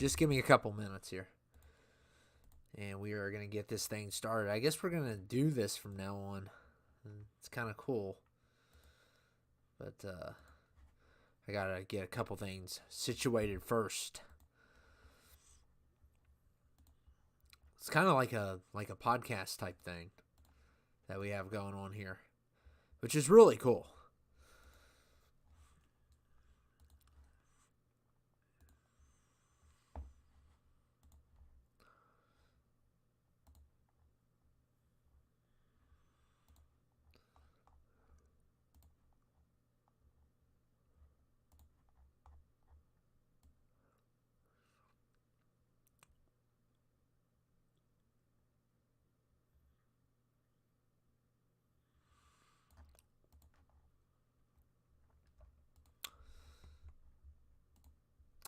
Just give me a couple minutes here. And we are going to get this thing started. I guess we're going to do this from now on. It's kind of cool. But I got to get a couple things situated first. It's kind of like a podcast type thing that we have going on here, which is really cool.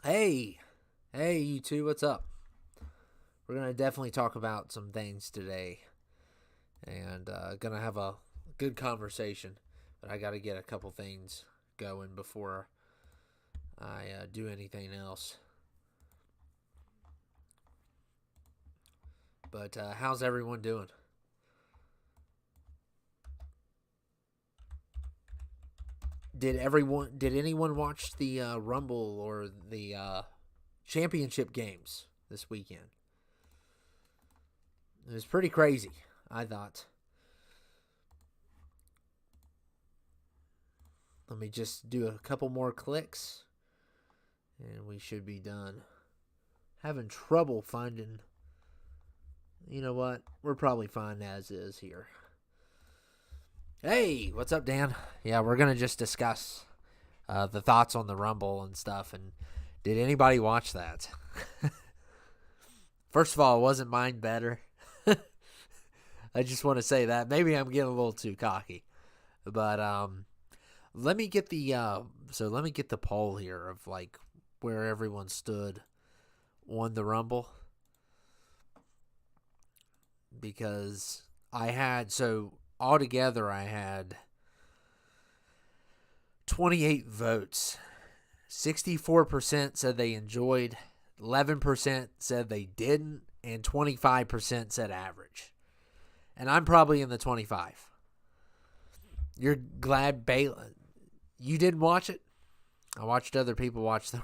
Hey, you two, what's up? We're going to definitely talk about some things today and going to have a good conversation, but I got to get a couple things going before I do anything else. But how's everyone doing? Did anyone watch the Rumble or the championship games this weekend? It was pretty crazy, I thought. Let me just do a couple more clicks and we should be done. Having trouble finding. You know what? We're probably fine as is here. Hey, what's up, Dan? Yeah, we're going to just discuss the thoughts on the Rumble and stuff. And did anybody watch that? First of all, wasn't mine better? I just want to say that. Maybe I'm getting a little too cocky. But let me get the poll here of like where everyone stood on the Rumble. Because altogether, I had 28 votes. 64% said they enjoyed, 11% said they didn't, and 25% said average. And I'm probably in the 25. You're glad Bayley... You didn't watch it? I watched other people watch them.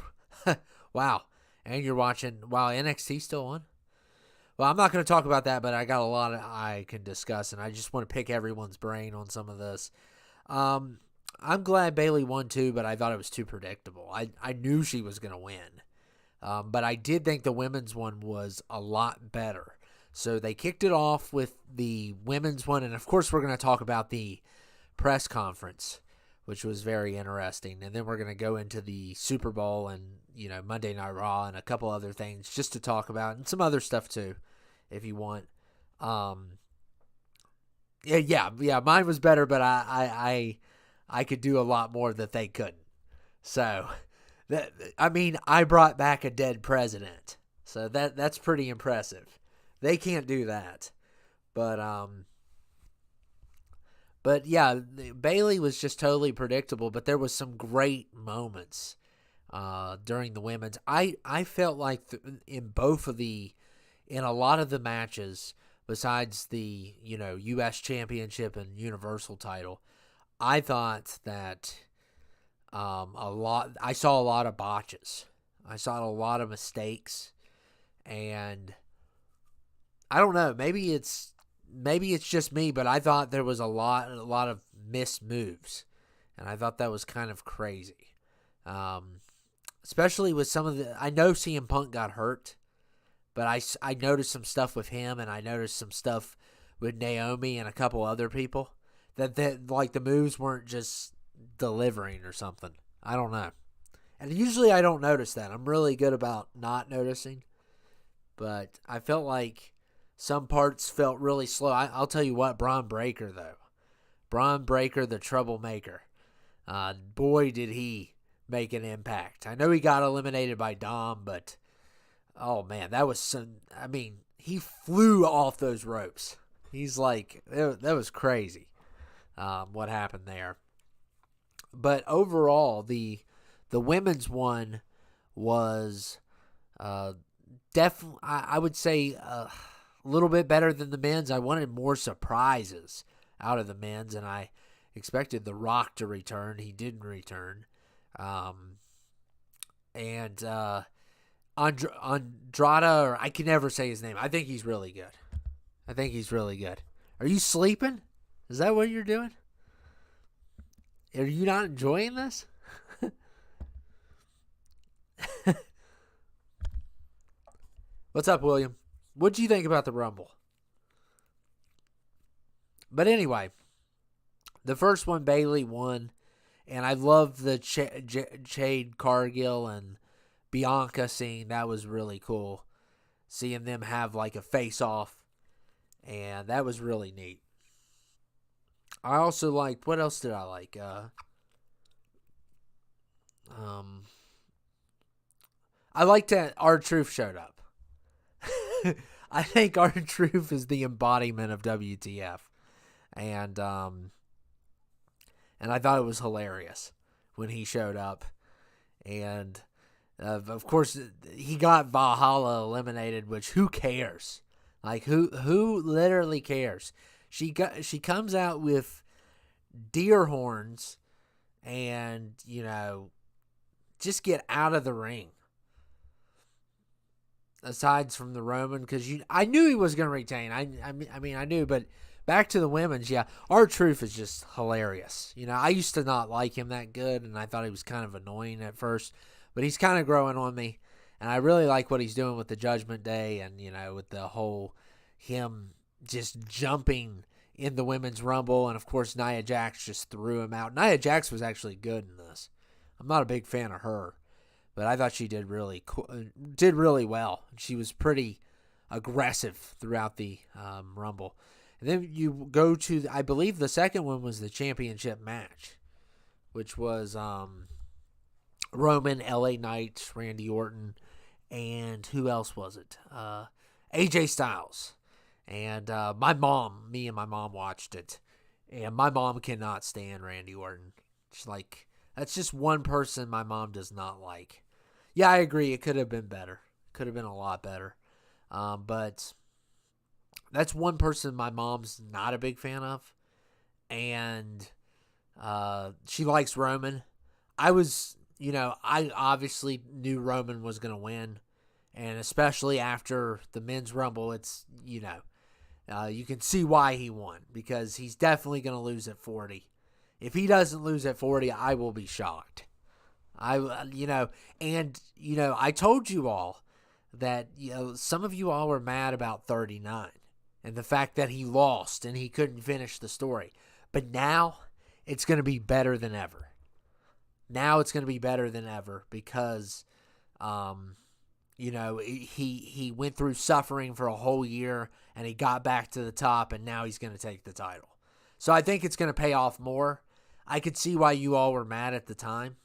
Wow. And you're watching... Wow, NXT still on? Well, I'm not going to talk about that, but I got a lot I can discuss, and I just want to pick everyone's brain on some of this. I'm glad Bayley won too, but I thought it was too predictable. I knew she was going to win, but I did think the women's one was a lot better. So they kicked it off with the women's one, and of course we're going to talk about the press conference, which was very interesting, and then we're going to go into the Super Bowl and Monday Night Raw and a couple other things just to talk about, and some other stuff too, if you want. Yeah, mine was better, but I could do a lot more that they couldn't. So, I brought back a dead president, so that's pretty impressive. They can't do that, but yeah, Bayley was just totally predictable, but there was some great moments during the women's. I felt like in a lot of the matches, besides the U.S. Championship and Universal title, I thought that I saw a lot of botches. I saw a lot of mistakes, and I don't know. Maybe it's just me, but I thought there was a lot of missed moves, and I thought that was kind of crazy. Especially with some of I know CM Punk got hurt, but I noticed some stuff with him, and I noticed some stuff with Naomi and a couple other people that like the moves weren't just delivering or something. I don't know. And usually I don't notice that. I'm really good about not noticing, but I felt like some parts felt really slow. I'll tell you what, Braun Breaker, though. Braun Breaker, the troublemaker. Boy, did he make an impact. I know he got eliminated by Dom, but, oh, man, that was he flew off those ropes. He's like, that was crazy what happened there. But overall, the women's one was Definitely, I would say a little bit better than the men's. I wanted more surprises out of the men's, and I expected The Rock to return. He didn't return. And Andrada, or I can never say his name. I think he's really good. Are you sleeping? Is that what you're doing? Are you not enjoying this? What's up, William? What do you think about the Rumble? But anyway, the first one, Bayley won. And I love the Jade Cargill and Bianca scene. That was really cool. Seeing them have like a face-off. And that was really neat. I also liked, what else did I like? I liked that R-Truth showed up. I think R-Truth is the embodiment of WTF. And I thought it was hilarious when he showed up. And, of course, he got Valhalla eliminated, which who cares? Like, who literally cares? She comes out with deer horns and, just get out of the ring. Aside from the Roman, because I knew he was going to retain. I knew, but back to the women's, yeah. R-Truth is just hilarious. I used to not like him that good, and I thought he was kind of annoying at first, but he's kind of growing on me, and I really like what he's doing with the Judgment Day, and with the whole him just jumping in the women's Rumble, and of course Nia Jax just threw him out. Nia Jax was actually good in this. I'm not a big fan of her, but I thought she did really well. She was pretty aggressive throughout the Rumble. And then you go to, I believe the second one was the championship match, which was Roman, LA Knight, Randy Orton, and who else was it? AJ Styles. And me and my mom watched it. And my mom cannot stand Randy Orton. She's like, that's just one person my mom does not like. Yeah, I agree. It could have been better. Could have been a lot better. But that's one person my mom's not a big fan of. And she likes Roman. I obviously knew Roman was going to win. And especially after the men's Rumble, it's, you can see why he won. Because he's definitely going to lose at 40. If he doesn't lose at 40, I will be shocked. I told you all that, some of you all were mad about 39 and the fact that he lost and he couldn't finish the story. But now it's going to be better than ever. Because, he went through suffering for a whole year and he got back to the top and now he's going to take the title. So I think it's going to pay off more. I could see why you all were mad at the time.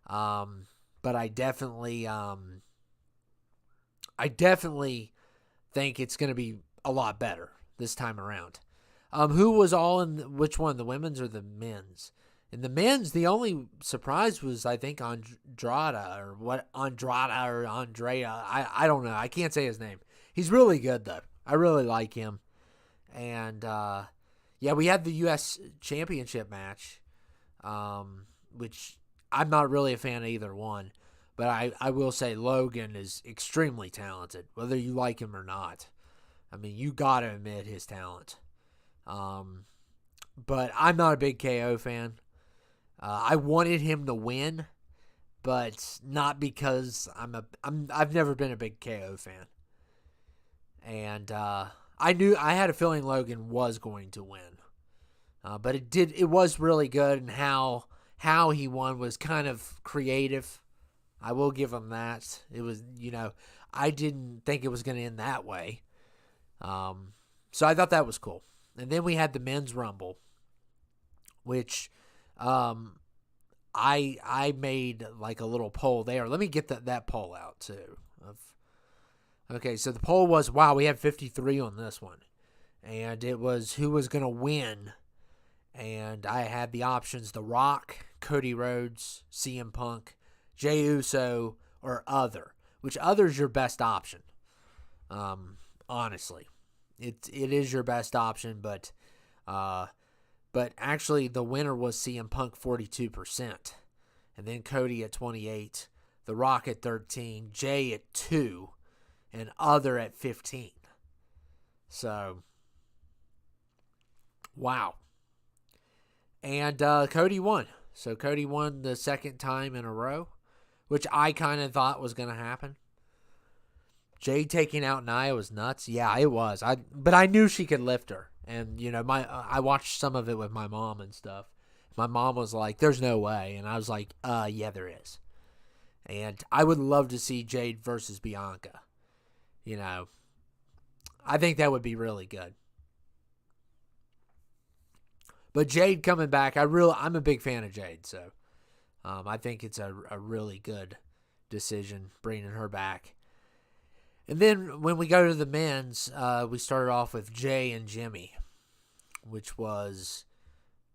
But I definitely think it's going to be a lot better this time around. Who was all in which one, the women's or the men's? In the men's, the only surprise was, I think, Andrea. I don't know. I can't say his name. He's really good, though. I really like him. And, we had the U.S. Championship match, which I'm not really a fan of either one. But I will say Logan is extremely talented, whether you like him or not. I mean, you got to admit his talent. But I'm not a big KO fan. I wanted him to win, but not because I've never been a big KO fan. And I had a feeling Logan was going to win. But it was really good, and how he won was kind of creative. I will give him that. It was, I didn't think it was going to end that way. So I thought that was cool. And then we had the men's Rumble, which I made like a little poll there. Let me get that poll out too. Okay, so the poll was, wow, we had 53 on this one. And it was who was going to win. And I had the options: The Rock, Cody Rhodes, CM Punk, Jey Uso, or other. which other's your best option. Honestly, it is your best option, but actually the winner was CM Punk 42%, and then Cody at 28%, The Rock at 13%, Jay at 2%, and other at 15%. So, wow. And Cody won. So Cody won the second time in a row, which I kind of thought was going to happen. Jay taking out Nia was nuts. Yeah, it was. But I knew she could lift her. And, I watched some of it with my mom and stuff. My mom was like, there's no way. And I was like, yeah, there is. And I would love to see Jade versus Bianca. I think that would be really good. But Jade coming back, I'm a big fan of Jade, so I think it's a really good decision bringing her back. And then when we go to the men's, we started off with Jay and Jimmy, which was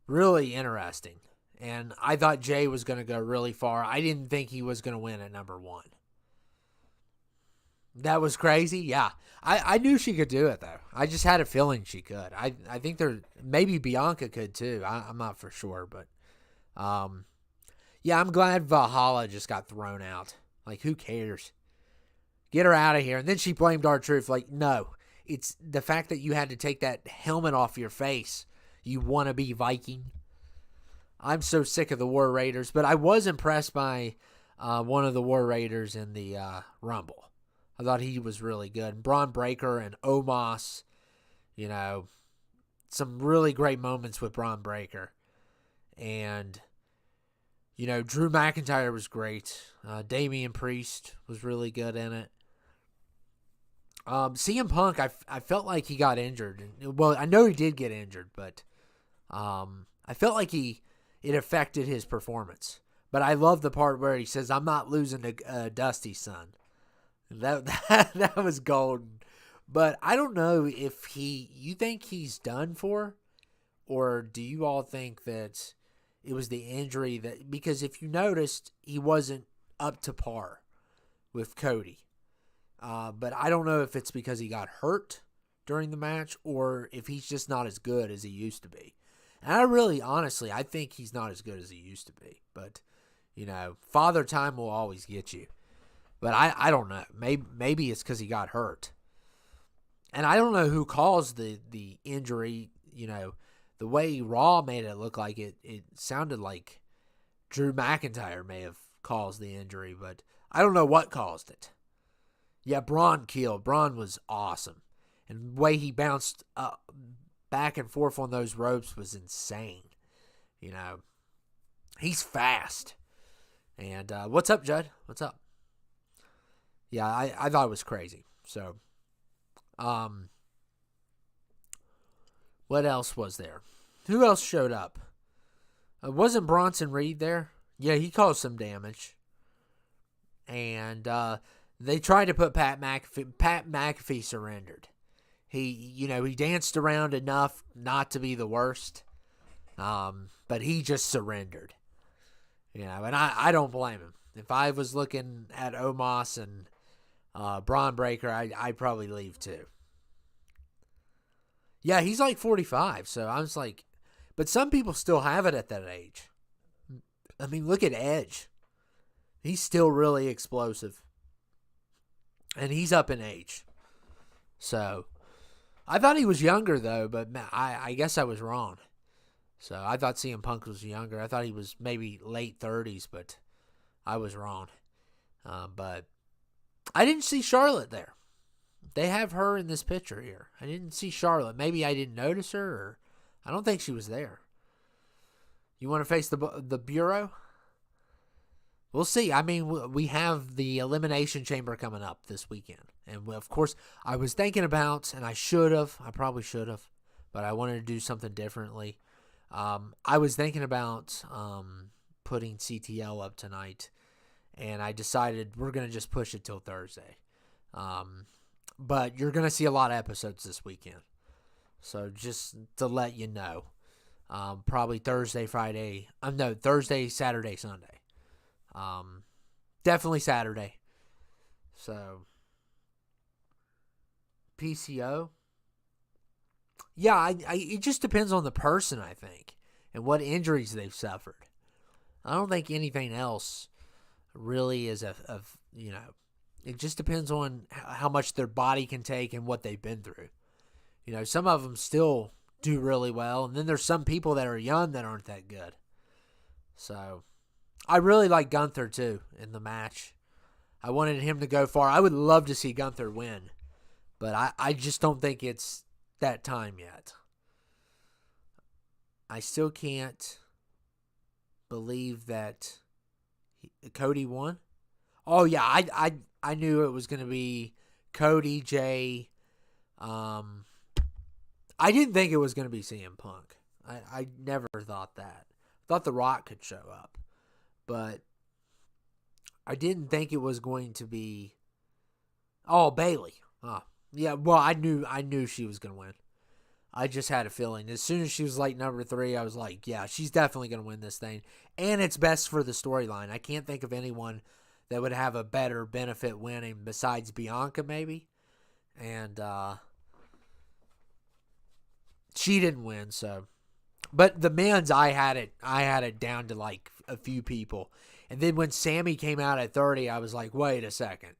really interesting. And I thought Jay was going to go really far. I didn't think he was going to win at number 1. That was crazy, yeah. I knew she could do it, though. I just had a feeling she could. I think maybe Bianca could, too. I'm not for sure, but yeah, I'm glad Valhalla just got thrown out. Like, who cares? Get her out of here. And then she blamed R-Truth. Like, no. It's the fact that you had to take that helmet off your face. You want to be Viking. I'm so sick of the War Raiders, but I was impressed by one of the War Raiders in the Rumble. I thought he was really good. Braun Breaker and Omos, some really great moments with Braun Breaker. And, Drew McIntyre was great. Damian Priest was really good in it. CM Punk, I felt like he got injured. Well, I know he did get injured, but I felt like it affected his performance. But I love the part where he says, I'm not losing to Dusty, son. That was golden. But I don't know if you think he's done for, or do you all think that it was the injury because if you noticed, he wasn't up to par with Cody. But I don't know if it's because he got hurt during the match or if he's just not as good as he used to be. And I think he's not as good as he used to be. But, Father Time will always get you. But I don't know. Maybe it's because he got hurt. And I don't know who caused the injury. The way Raw made it look like it sounded like Drew McIntyre may have caused the injury. But I don't know what caused it. Yeah, Braun killed. Braun was awesome. And the way he bounced back and forth on those ropes was insane. He's fast. And what's up, Judd? What's up? Yeah, I thought it was crazy. So, what else was there? Who else showed up? Wasn't Bronson Reed there? Yeah, he caused some damage. And they tried to put Pat McAfee. Pat McAfee surrendered. He danced around enough not to be the worst. But he just surrendered. And I don't blame him. If I was looking at Omos and Braun Breaker, I'd probably leave too. Yeah, he's like 45, so I was like, but some people still have it at that age. I mean, look at Edge. He's still really explosive. And he's up in age. So, I thought he was younger, though, but I guess I was wrong. So, I thought CM Punk was younger. I thought he was maybe late 30s, but I was wrong. But I didn't see Charlotte there. They have her in this picture here. I didn't see Charlotte. Maybe I didn't notice her, or I don't think she was there. You want to face the Bureau? We'll see. I mean, we have the Elimination Chamber coming up this weekend. And, of course, I was thinking about, and I probably should have, but I wanted to do something differently. I was thinking about putting CTL up tonight, and I decided we're going to just push it till Thursday. But you're going to see a lot of episodes this weekend. So just to let you know, probably Thursday, Saturday, Sunday. Definitely Saturday. So, PCO. Yeah, it just depends on the person, I think, and what injuries they've suffered. I don't think anything else really is it just depends on how much their body can take and what they've been through. Some of them still do really well, and then there's some people that are young that aren't that good. So, I really like Gunther, too, in the match. I wanted him to go far. I would love to see Gunther win, but I just don't think it's that time yet. I still can't believe that Cody won. Oh, yeah, I knew it was going to be Cody, Jay. I didn't think it was going to be CM Punk. I never thought that. Thought The Rock could show up. But I didn't think it was going to be Bayley. Oh, yeah, well, I knew she was going to win. I just had a feeling. As soon as she was like number 3, I was like, yeah, she's definitely going to win this thing. And it's best for the storyline. I can't think of anyone that would have a better benefit winning besides Bianca, maybe. And she didn't win, so. But the men's, I had it down to like a few people. And then when Sammy came out at 30, I was like, wait a second.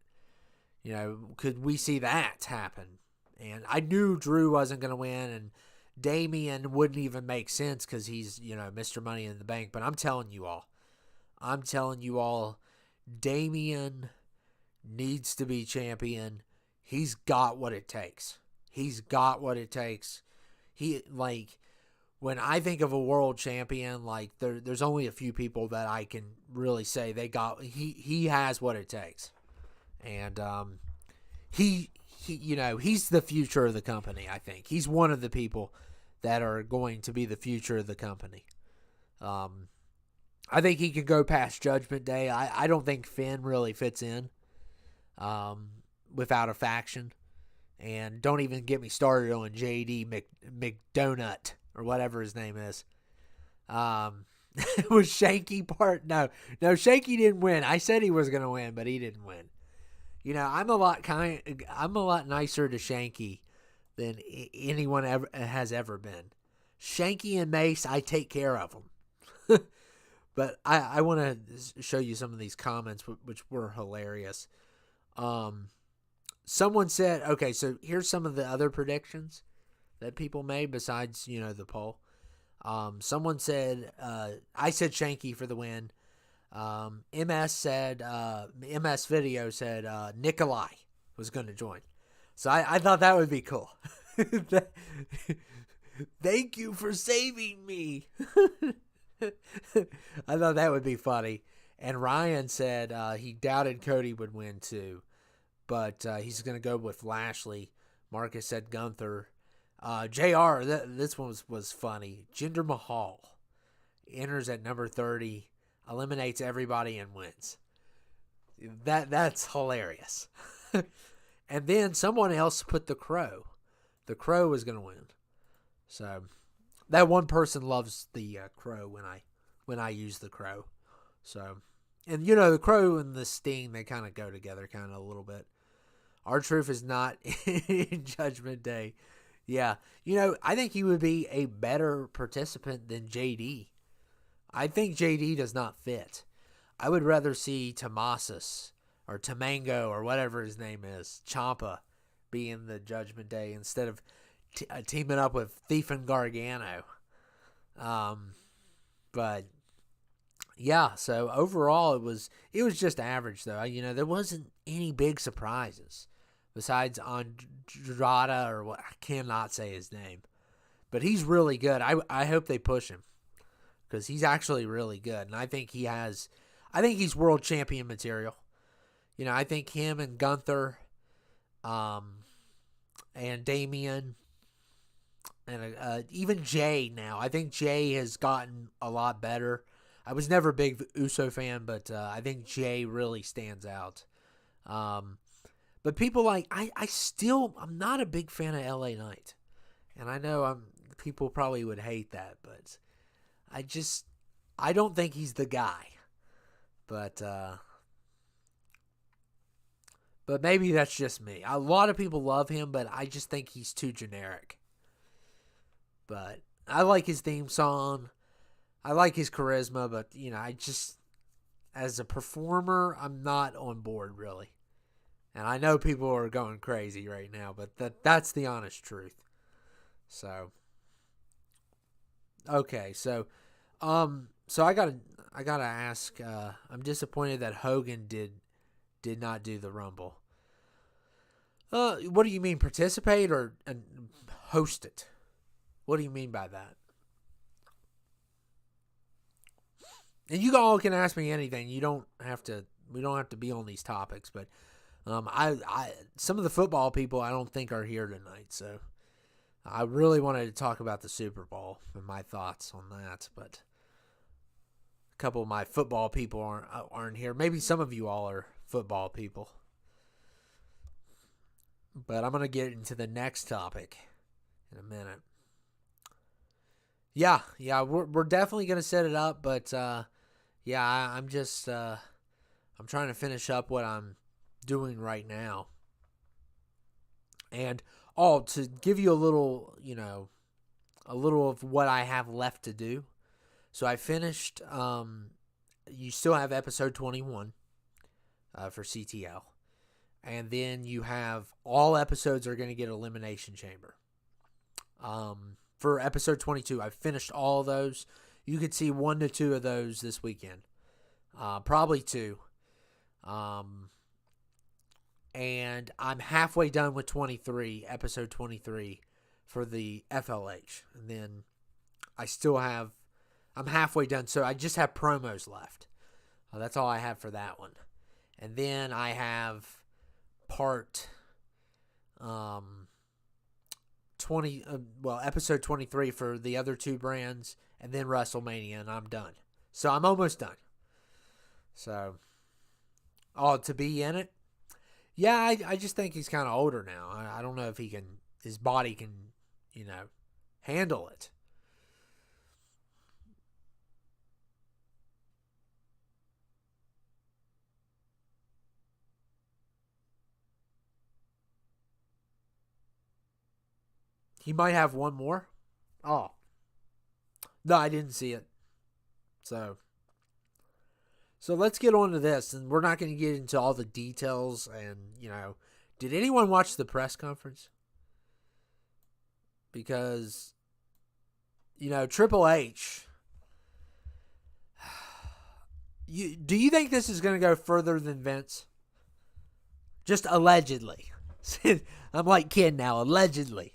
Could we see that happen? And I knew Drew wasn't going to win, and Damian wouldn't even make sense because he's, Mr. Money in the Bank. But I'm telling you all, Damian needs to be champion. He's got what it takes. When I think of a world champion, there's only a few people that I can really say he has what it takes. And he's the future of the company, I think. He's one of the people that are going to be the future of the company. I think he could go past Judgment Day. I don't think Finn really fits in without a faction. And don't even get me started on JD McDonut or whatever his name is. Was Shanky part? No, Shanky didn't win. I said he was going to win, but he didn't win. I'm a lot nicer to Shanky than anyone has ever been. Shanky and Mace, I take care of them. But I want to show you some of these comments, which were hilarious. Someone said, okay, so here's some of the other predictions that people made besides, the poll. Someone said, I said Shanky for the win. MS Video said Nikolai was going to join. So I thought that would be cool. Thank you for saving me. I thought that would be funny. And Ryan said he doubted Cody would win too. But he's going to go with Lashley. Marcus said Gunther. JR, this one was funny. Jinder Mahal enters at number 30, eliminates everybody and wins. That's hilarious. And then someone else put the Crow. The Crow was going to win. So that one person loves the Crow when I use the Crow. So, and the Crow and the Sting, they kind of go together kind of a little bit. R-Truth is not in Judgment Day. Yeah. I think he would be a better participant than JD. I think JD does not fit. I would rather see Tommasus or Tamango or whatever his name is, Ciampa, be in the Judgment Day instead of teaming up with Thief and Gargano. But yeah, so overall it was just average though. There wasn't any big surprises besides Andrada or what, I cannot say his name, but he's really good. I hope they push him because he's actually really good, and I think he's world champion material. I think him and Gunther, and Damian, and even Jay now. I think Jay has gotten a lot better. I was never a big Uso fan, but I think Jay really stands out. But people I'm not a big fan of LA Knight. And I know people probably would hate that, but I don't think he's the guy. But But maybe that's just me. A lot of people love him, but I just think he's too generic. But I like his theme song. I like his charisma, but, I just, as a performer, I'm not on board, really. And I know people are going crazy right now, but that's the honest truth. So, okay, so I gotta ask. I'm disappointed that Hogan did not do the Rumble. What do you mean, participate or host it? What do you mean by that? And you all can ask me anything. You don't have to. We don't have to be on these topics, but I some of the football people I don't think are here tonight, so I really wanted to talk about the Super Bowl and my thoughts on that, but a couple of my football people aren't here. Maybe some of you all are football people. But I'm going to get into the next topic in a minute. Yeah, we're definitely going to set it up, but I'm just I'm trying to finish up what I'm doing right now. And to give you a little of what I have left to do. So I finished you still have episode 21 for CTL. And then you have all episodes are going to get Elimination Chamber. For episode 22, I've finished all of those. You could see 1 to 2 of those this weekend. Probably 2. And I'm halfway done with episode 23 for the FLH. And then I'm halfway done, so I just have promos left. That's all I have for that one. And then I have episode 23 for the other 2 brands, and then WrestleMania, and I'm done. So I'm almost done. So, to be in it? Yeah, I just think he's kind of older now. I don't know if his body can, handle it. He might have one more. Oh. No, I didn't see it. So let's get on to this. And we're not going to get into all the details. And, did anyone watch the press conference? Because, Triple H. Do you think this is going to go further than Vince? Just allegedly. I'm like kidding now. Allegedly.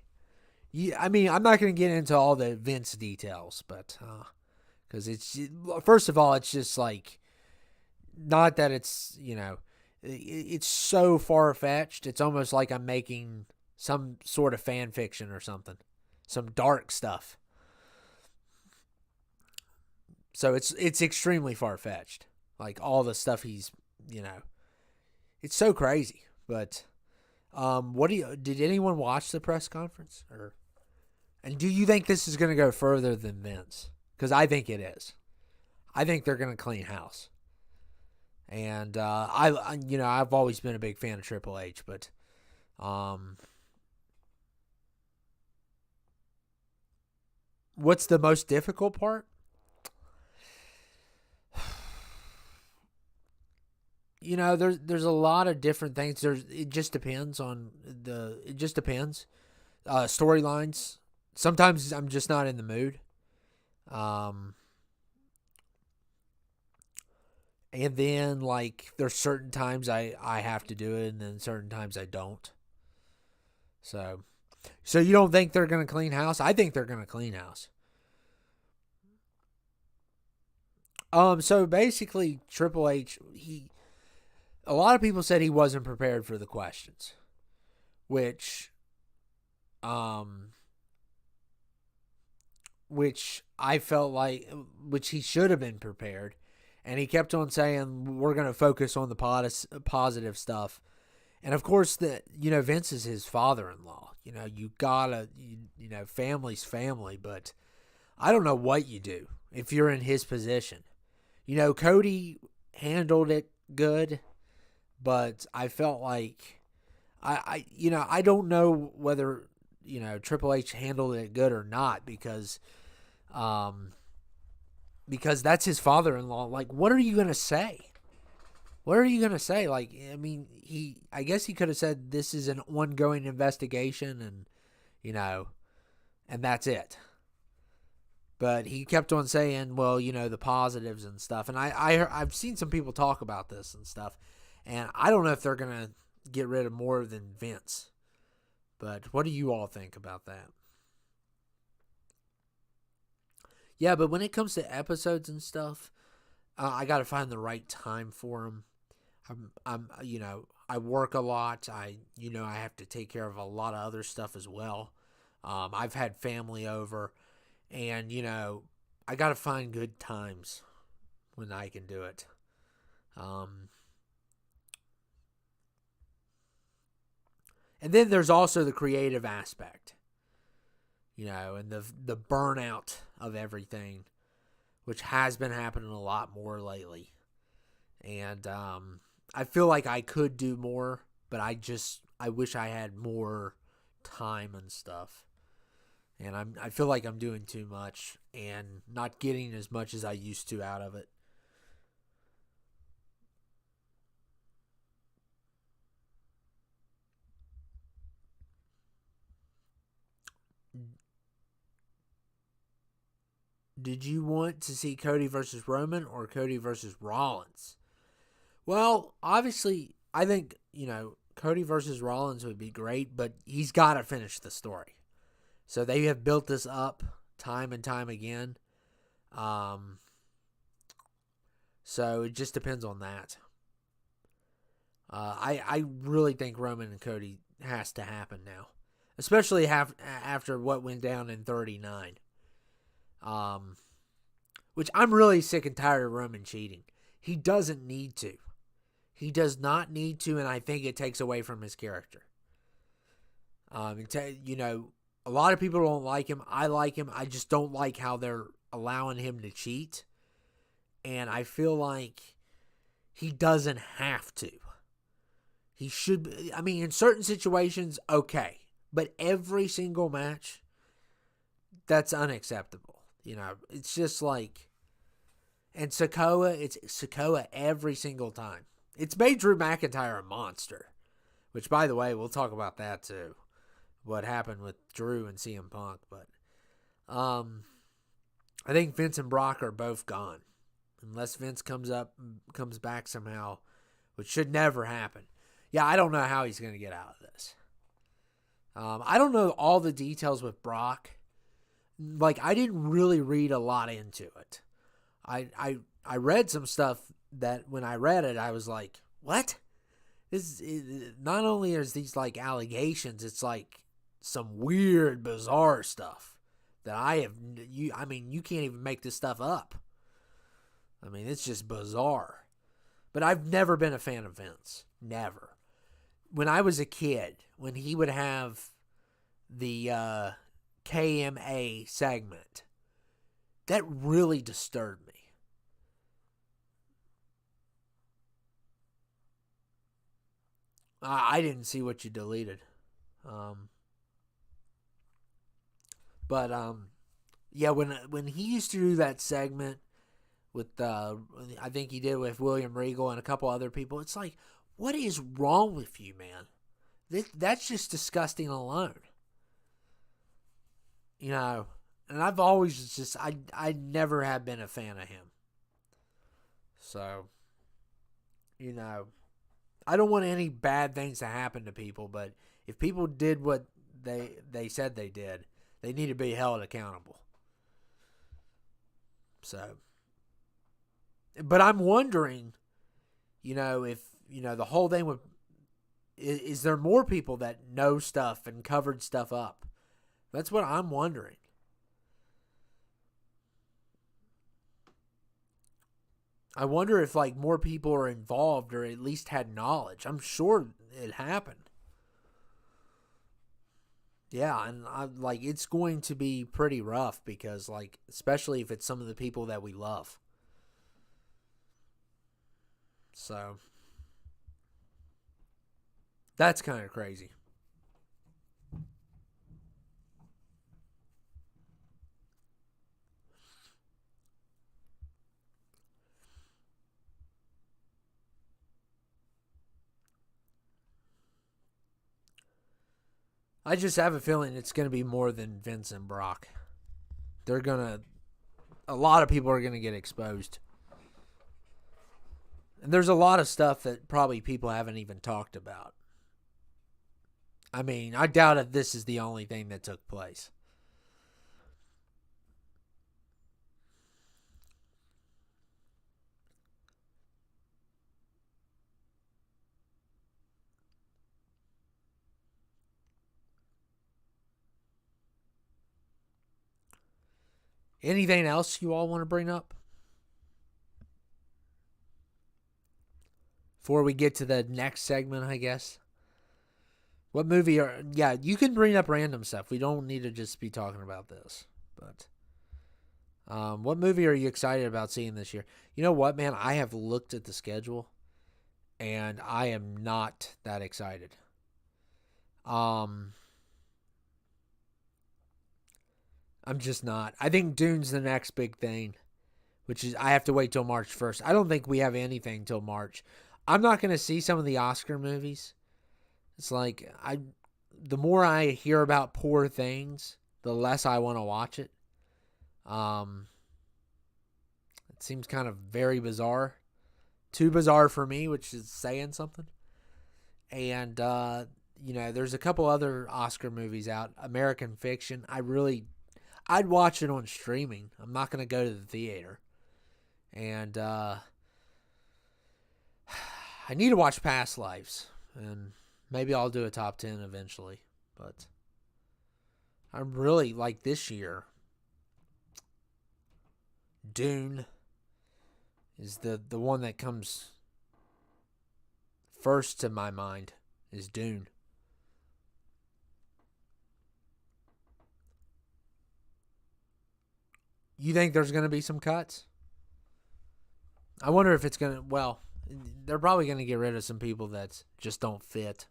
Yeah, I mean, I'm not going to get into all the Vince details, but because first of all, it's just like, not that it's, it's so far-fetched. It's almost like I'm making some sort of fan fiction or something, some dark stuff. So it's extremely far-fetched, like all the stuff he's, it's so crazy. But did anyone watch the press conference and do you think this is going to go further than Vince? Because I think it is. I think they're going to clean house. And I've always been a big fan of Triple H, but what's the most difficult part? There's a lot of different things. It just depends on storylines. Sometimes I'm just not in the mood. And then, there's certain times I have to do it, and then certain times I don't. So you don't think they're going to clean house? I think they're going to clean house. So basically, Triple H, a lot of people said he wasn't prepared for the questions, which I felt like, which he should have been prepared. And he kept on saying, we're going to focus on the positive stuff. And of course, Vince is his father-in-law. You gotta, family's family, but I don't know what you do if you're in his position. Cody handled it good, but I felt like I don't know whether Triple H handled it good or not um because that's his father-in-law. Like, what are you gonna say? What are you gonna say? Like, I mean, I guess he could have said this is an ongoing investigation, and and that's it. But he kept on saying, well, the positives and stuff. And I've seen some people talk about this and stuff, and I don't know if they're gonna get rid of more than Vince. But what do you all think about that? Yeah, but when it comes to episodes and stuff, I got to find the right time for them. I work a lot. I have to take care of a lot of other stuff as well. I've had family over, and I got to find good times when I can do it. And then there's also the creative aspect, and the burnout of everything, which has been happening a lot more lately. And I feel like I could do more, but I wish I had more time and stuff. And I feel like I'm doing too much and not getting as much as I used to out of it. Did you want to see Cody versus Roman or Cody versus Rollins? Well, obviously, I think, Cody versus Rollins would be great, but he's got to finish the story. So they have built this up time and time again. So it just depends on that. I really think Roman and Cody has to happen now, especially after what went down in 39. Which I'm really sick and tired of Roman cheating. He doesn't need to. He does not need to, and I think it takes away from his character. A lot of people don't like him. I like him. I just don't like how they're allowing him to cheat. And I feel like he doesn't have to. He should. I mean, in certain situations, okay. But every single match, that's unacceptable. It's just like, and Sikoa, it's Sikoa every single time. It's made Drew McIntyre a monster, which, by the way, we'll talk about that too. What happened with Drew and CM Punk, but I think Vince and Brock are both gone, unless Vince comes back somehow, which should never happen. Yeah, I don't know how he's going to get out of this. I don't know all the details with Brock. Like, I didn't really read a lot into it. I read some stuff that when I read it, I was like, what? Not only is these like allegations, it's like some weird, bizarre stuff that I mean, you can't even make this stuff up. I mean, it's just bizarre. But I've never been a fan of Vince. Never. When I was a kid, when he would have the KMA segment, that really disturbed me. I didn't see what you deleted. Yeah, when he used to do that segment with I think he did with William Regal and a couple other people, it's like, what is wrong with you, man? That's just disgusting alone. And I've always just I never have been a fan of him. So, I don't want any bad things to happen to people, but if people did what they said they did, they need to be held accountable. So, but I'm wondering, if, the whole thing with, is there more people that know stuff and covered stuff up? That's what I'm wondering. I wonder if like more people are involved or at least had knowledge. I'm sure it happened. Yeah, and it's going to be pretty rough because especially if it's some of the people that we love. So That's kind of crazy. I just have a feeling it's going to be more than Vince and Brock. A lot of people are going to get exposed. And there's a lot of stuff that probably people haven't even talked about. I mean, I doubt if this is the only thing that took place. Anything else you all want to bring up before we get to the next segment, I guess? What movie are... Yeah, you can bring up random stuff. We don't need to just be talking about this. But what movie are you excited about seeing this year? You know what, man? I have looked at the schedule, and I am not that excited. I'm just not. I think Dune's the next big thing, which is I have to wait till March 1st. I don't think we have anything till March. I'm not going to see some of the Oscar movies. It's like the more I hear about poor things, the less I want to watch it. It seems kind of very bizarre. Too bizarre for me, which is saying something. And there's a couple other Oscar movies out. American Fiction. I'd watch it on streaming. I'm not going to go to the theater. And I need to watch Past Lives. And maybe I'll do a top 10 eventually. But I'm really, like, this year, Dune is the one that comes first to my mind, is Dune. You think there's going to be some cuts? I wonder if it's going to... Well, they're probably going to get rid of some people that just don't fit.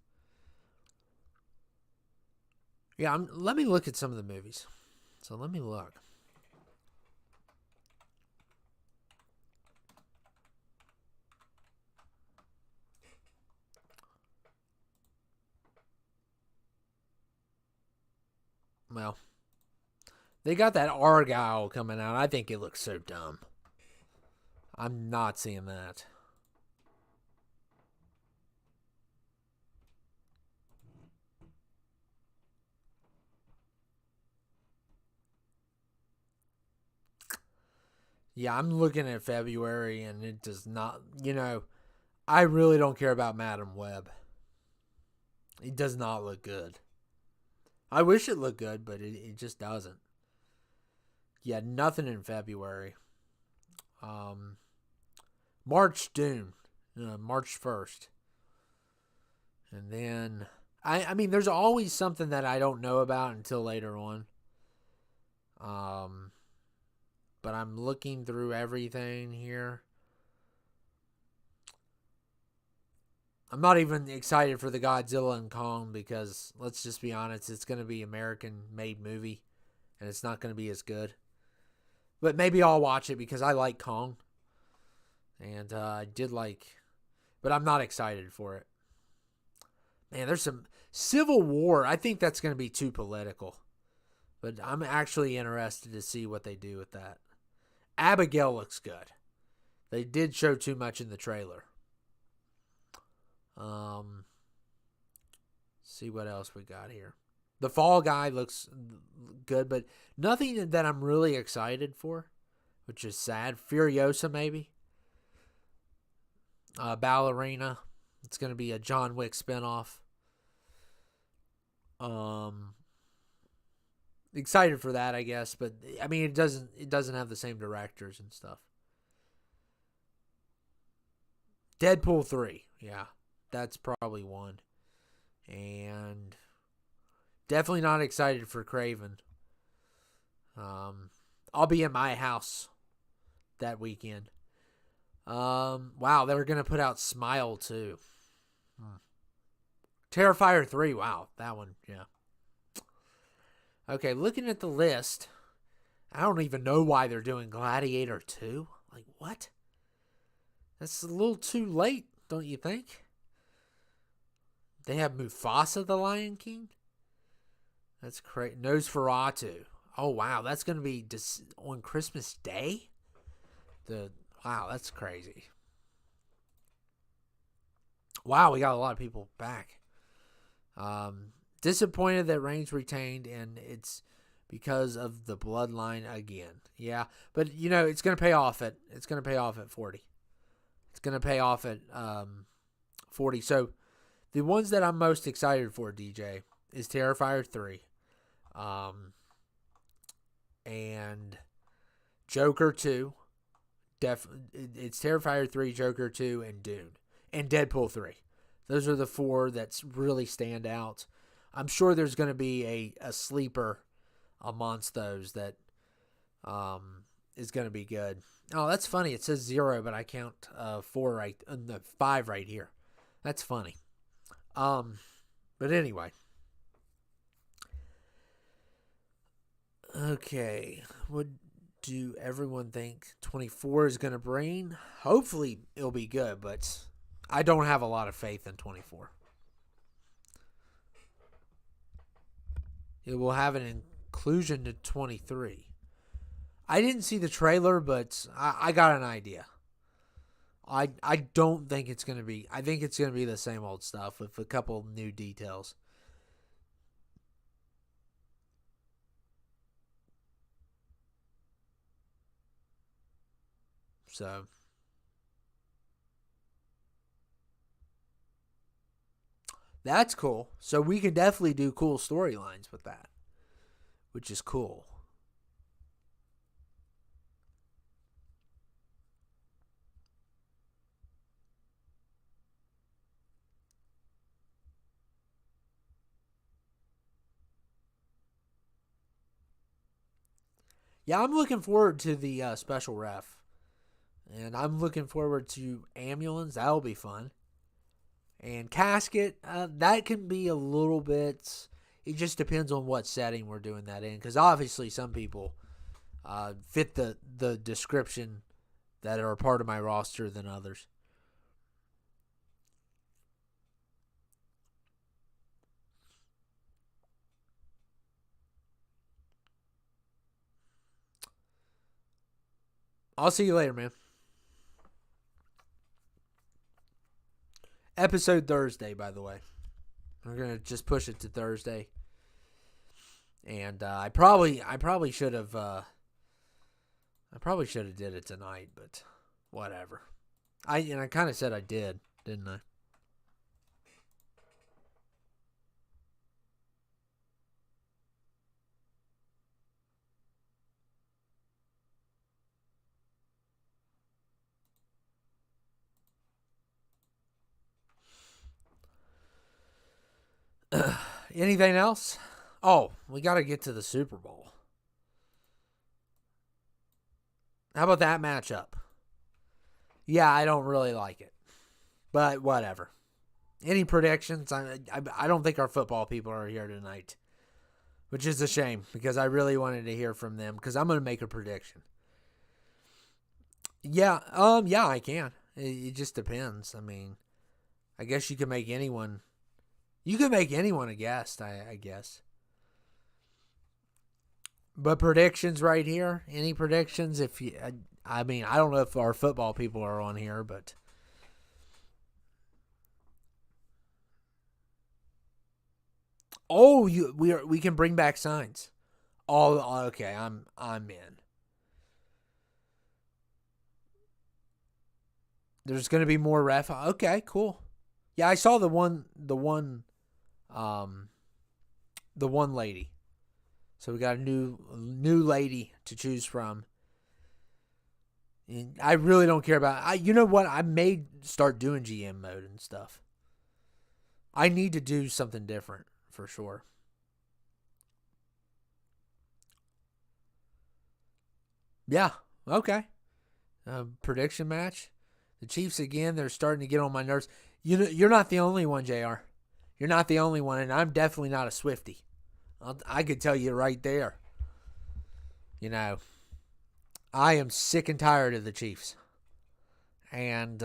Yeah, let me look at some of the movies. So let me look. Well, they got that Argyle coming out. I think it looks so dumb. I'm not seeing that. Yeah, I'm looking at February, and it does not... I really don't care about Madam Web. It does not look good. I wish it looked good, but it just doesn't. Yeah, nothing in February. March, Dune. March 1st. And then... I mean, there's always something that I don't know about until later on. But I'm looking through everything here. I'm not even excited for the Godzilla and Kong because, let's just be honest, it's going to be American-made movie, and it's not going to be as good. But maybe I'll watch it because I like Kong, and I did like... But I'm not excited for it. Man, there's some... Civil War, I think that's going to be too political. But I'm actually interested to see what they do with that. Abigail looks good. They did show too much in the trailer. See what else we got here. The Fall Guy looks good, but nothing that I'm really excited for, which is sad. Furiosa, maybe. Ballerina. It's going to be a John Wick spinoff. Excited for that, I guess, but I mean it doesn't have the same directors and stuff. Deadpool 3, yeah. That's probably one. And definitely not excited for Craven. I'll be in my house that weekend. Wow, they were going to put out Smile too. Terrifier 3. Wow, that one, yeah. Okay, looking at the list, I don't even know why they're doing Gladiator 2. Like, what? That's a little too late, don't you think? They have Mufasa the Lion King? That's crazy. Nosferatu. Oh, wow. That's going to be on Christmas Day? Wow, that's crazy. Wow, we got a lot of people back. Disappointed that Reigns retained, and it's because of the bloodline again. Yeah, but it's going to pay off at 40. It's going to pay off at 40. So the ones that I'm most excited for, DJ, is Terrifier 3, and Joker 2. It's Terrifier 3, Joker 2, and Dune, and Deadpool 3. Those are the 4 that really stand out. I'm sure there's going to be a sleeper amongst those that is going to be good. Oh, that's funny. It says 0, but I count 4 right, 5 right here. That's funny. But anyway. Okay. What do everyone think 24 is going to bring? Hopefully it'll be good, but I don't have a lot of faith in 24. It will have an inclusion to 23. I didn't see the trailer, but I got an idea. I don't think it's going to be... I think it's going to be the same old stuff with a couple new details. So... that's cool. So we can definitely do cool storylines with that, which is cool. Yeah, I'm looking forward to the special ref. And I'm looking forward to ambulance. That'll be fun. And casket, that can be a little bit... it just depends on what setting we're doing that in. Because obviously some people fit the description that are a part of my roster than others. I'll see you later, man. Episode Thursday, by the way. We're gonna just push it to Thursday. And I probably should have did it tonight, but whatever. I kind of said I did, didn't I? Anything else? Oh, we got to get to the Super Bowl. How about that matchup? Yeah, I don't really like it, but whatever. Any predictions? I don't think our football people are here tonight, which is a shame because I really wanted to hear from them because I'm going to make a prediction. Yeah, yeah, I can. It just depends. I mean, I guess you can make anyone. You can make anyone a guest, I guess. But predictions right here. Any predictions? If you, I mean, I don't know if our football people are on here, but we can bring back signs. Oh, okay. I'm in. There's going to be more ref. Okay, cool. Yeah, I saw the one lady. So we got a new lady to choose from. And I really don't care about. You know what? I may start doing GM mode and stuff. I need to do something different for sure. Yeah. Okay. Prediction match. The Chiefs again. They're starting to get on my nerves. You're not the only one, JR. You're not the only one, and I'm definitely not a Swiftie. I could tell you right there. You know, I am sick and tired of the Chiefs. And,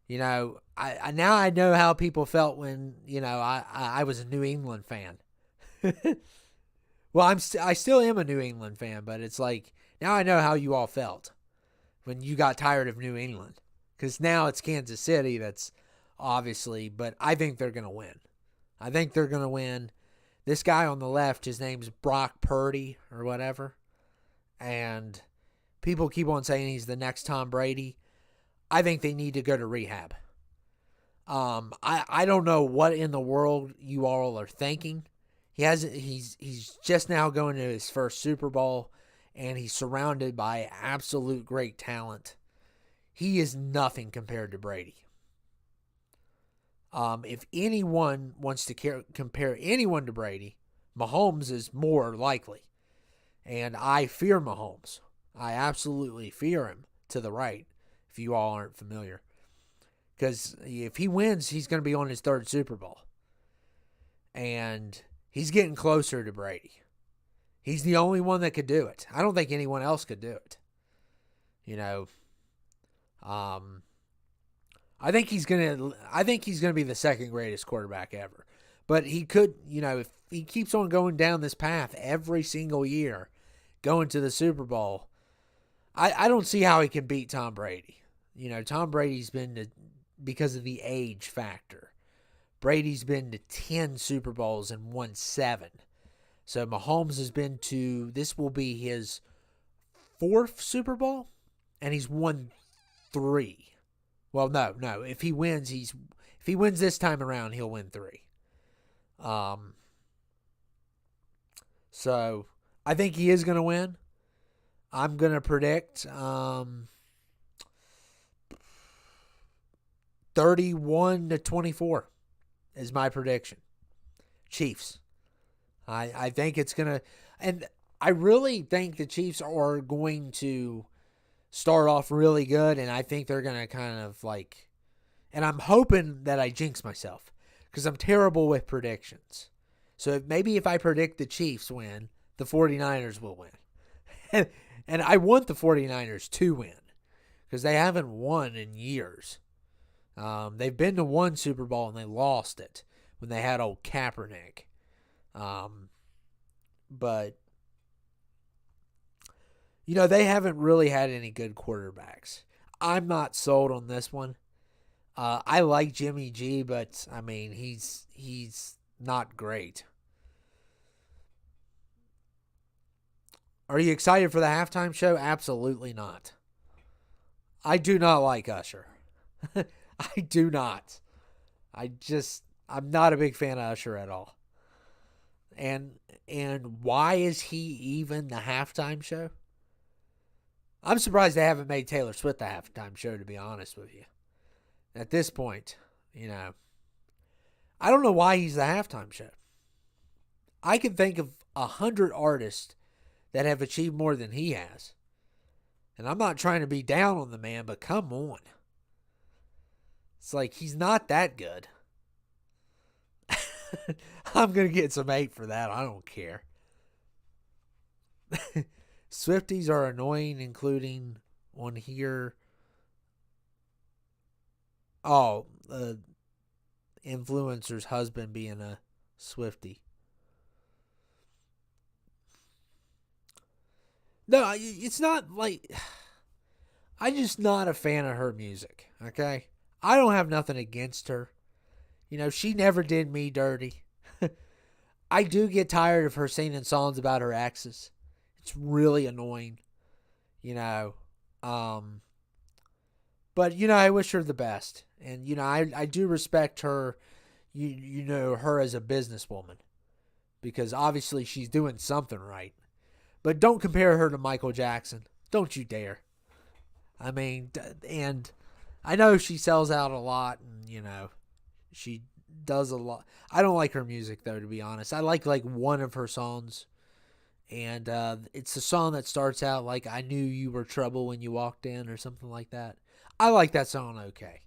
you know, I now I know how people felt when, you know, I was a New England fan. Well, I still am a New England fan, but it's like, now I know how you all felt when you got tired of New England. Because now it's Kansas City that's obviously, but I think they're going to win. I think they're going to win. This guy on the left, his name's Brock Purdy or whatever. And people keep on saying he's the next Tom Brady. I think they need to go to rehab. I don't know what in the world you all are thinking. He's just now going to his first Super Bowl, and he's surrounded by absolute great talent. He is nothing compared to Brady. If anyone wants to compare anyone to Brady, Mahomes is more likely. And I fear Mahomes. I absolutely fear him to the right, if you all aren't familiar. Because if he wins, he's going to be on his third Super Bowl. And he's getting closer to Brady. He's the only one that could do it. I don't think anyone else could do it. You know, I think he's gonna be the second greatest quarterback ever. But he could, you know, if he keeps on going down this path every single year, going to the Super Bowl, I don't see how he can beat Tom Brady. You know, Tom Brady's been to, because of the age factor. Brady's been to 10 Super Bowls and won 7. So Mahomes has been to, this will be his 4th Super Bowl, and he's won 3. Well, no. If he wins this time around, he'll win 3. So I think he is going to win. I'm going to predict 31-24 is my prediction. Chiefs. I think it's going to, and I really think the Chiefs are going to start off really good, and I think they're going to kind of like, and I'm hoping that I jinx myself because I'm terrible with predictions. So maybe if I predict the Chiefs win, the 49ers will win. And I want the 49ers to win because they haven't won in years. They've been to one Super Bowl and they lost it when they had old Kaepernick. But, you know, they haven't really had any good quarterbacks. I'm not sold on this one. I like Jimmy G, but, I mean, he's not great. Are you excited for the halftime show? Absolutely not. I do not like Usher. I do not. I'm not a big fan of Usher at all. And why is he even the halftime show? I'm surprised they haven't made Taylor Swift the halftime show, to be honest with you. At this point, you know, I don't know why he's the halftime show. I can think of 100 artists that have achieved more than he has. And I'm not trying to be down on the man, but come on. It's like he's not that good. I'm going to get some hate for that. I don't care. Swifties are annoying, including on here. Oh, influencer's husband being a Swiftie. No, it's not like, I'm just not a fan of her music, okay? I don't have nothing against her. You know, she never did me dirty. I do get tired of her singing songs about her exes. It's really annoying, you know. But, you know, I wish her the best. And, you know, I do respect her, you know, her as a businesswoman. Because obviously she's doing something right. But don't compare her to Michael Jackson. Don't you dare. I mean, and I know she sells out a lot, and, you know, she does a lot. I don't like her music, though, to be honest. I like one of her songs. And it's a song that starts out like, I knew you were trouble when you walked in, or something like that. I like that song okay.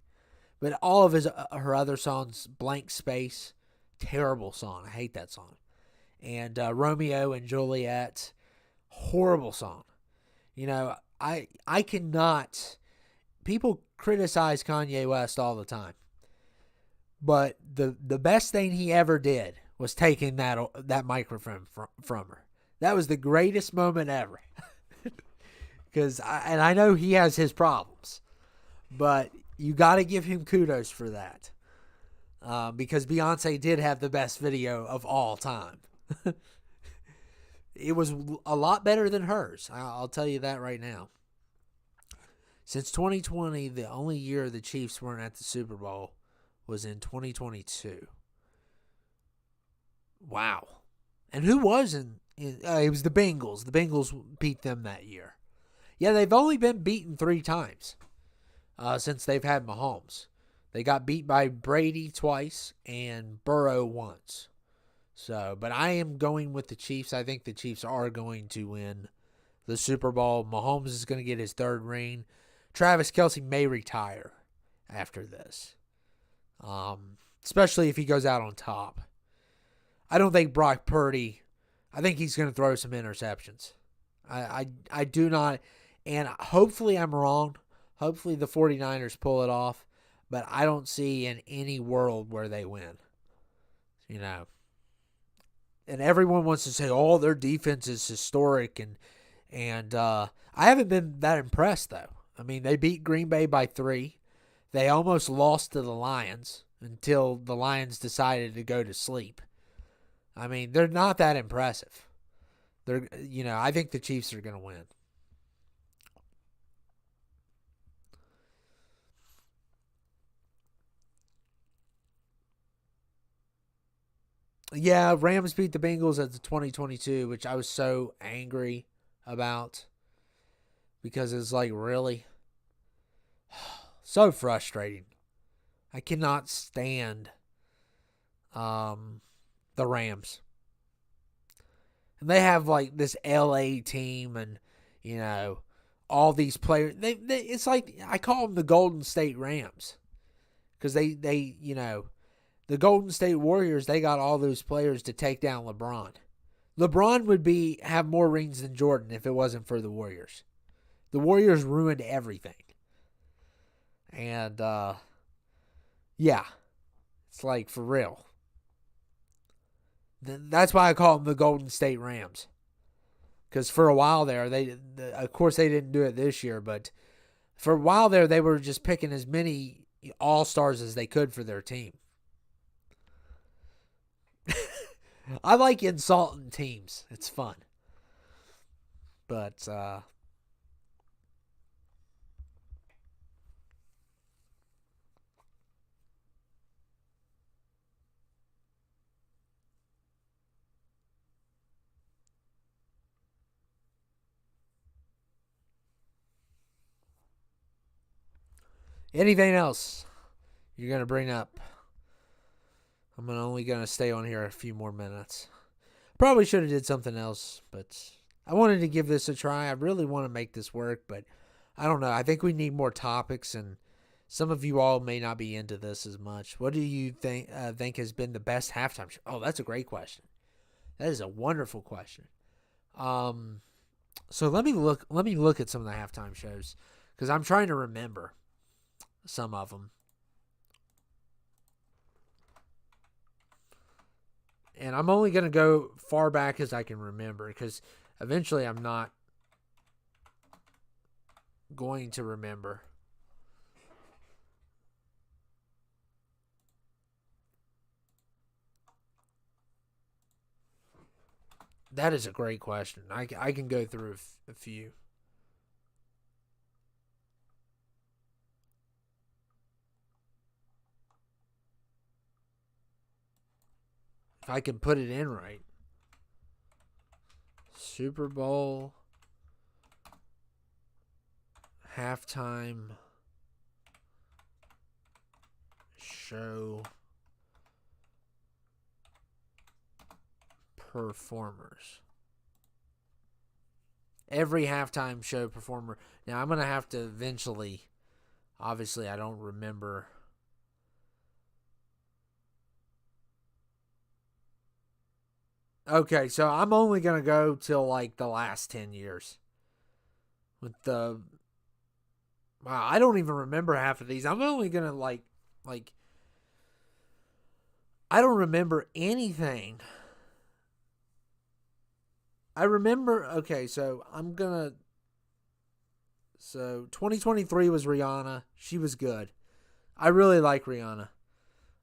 But all of her other songs, Blank Space, terrible song. I hate that song. And Romeo and Juliet, horrible song. You know, I cannot. People criticize Kanye West all the time, but the best thing he ever did was taking that microphone from her. That was the greatest moment ever. Because I know he has his problems, but you got to give him kudos for that. Because Beyonce did have the best video of all time. It was a lot better than hers. I'll tell you that right now. Since 2020, the only year the Chiefs weren't at the Super Bowl was in 2022. Wow. And who was in it was the Bengals. The Bengals beat them that year. Yeah, they've only been beaten 3 times since they've had Mahomes. They got beat by Brady twice and Burrow once. So, but I am going with the Chiefs. I think the Chiefs are going to win the Super Bowl. Mahomes is going to get his 3rd ring. Travis Kelce may retire after this, especially if he goes out on top. I don't think Brock Purdy. I think he's going to throw some interceptions. I do not, and hopefully I'm wrong. Hopefully the 49ers pull it off, but I don't see in any world where they win. You know. And everyone wants to say, "Oh, their defense is historic," and I haven't been that impressed though. I mean, they beat Green Bay by 3. They almost lost to the Lions until the Lions decided to go to sleep. I mean, they're not that impressive. I think the Chiefs are going to win. Yeah, Rams beat the Bengals at the 2022, which I was so angry about because it's like, really? So frustrating. I cannot stand the Rams. And they have like this LA team and, all these players. It's like, I call them the Golden State Rams. Because they the Golden State Warriors, they got all those players to take down LeBron. LeBron would have more rings than Jordan if it wasn't for the Warriors. The Warriors ruined everything. And, yeah, it's like for real. That's why I call them the Golden State Rams. Because for a while there, of course they didn't do it this year, but for a while there, they were just picking as many all-stars as they could for their team. I like insulting teams. It's fun. But, anything else you're going to bring up? I'm only going to stay on here a few more minutes. Probably should have did something else, but I wanted to give this a try. I really want to make this work, but I don't know. I think we need more topics, and some of you all may not be into this as much. What do you think has been the best halftime show? Oh, that's a great question. That is a wonderful question. So let me look at some of the halftime shows because I'm trying to remember some of them. And I'm only going to go far back as I can remember because eventually I'm not going to remember. That is a great question. I can go through a few. If I can put it in right. Super Bowl halftime show performers. Every halftime show performer. Now, I'm going to have to eventually, obviously, I don't remember Okay, so I'm only gonna go till like the last 10 years with the. Wow, I don't even remember half of these. I'm only gonna like I don't remember anything. I remember. Okay, so I'm gonna. So 2023 was Rihanna. She was good. I really like Rihanna.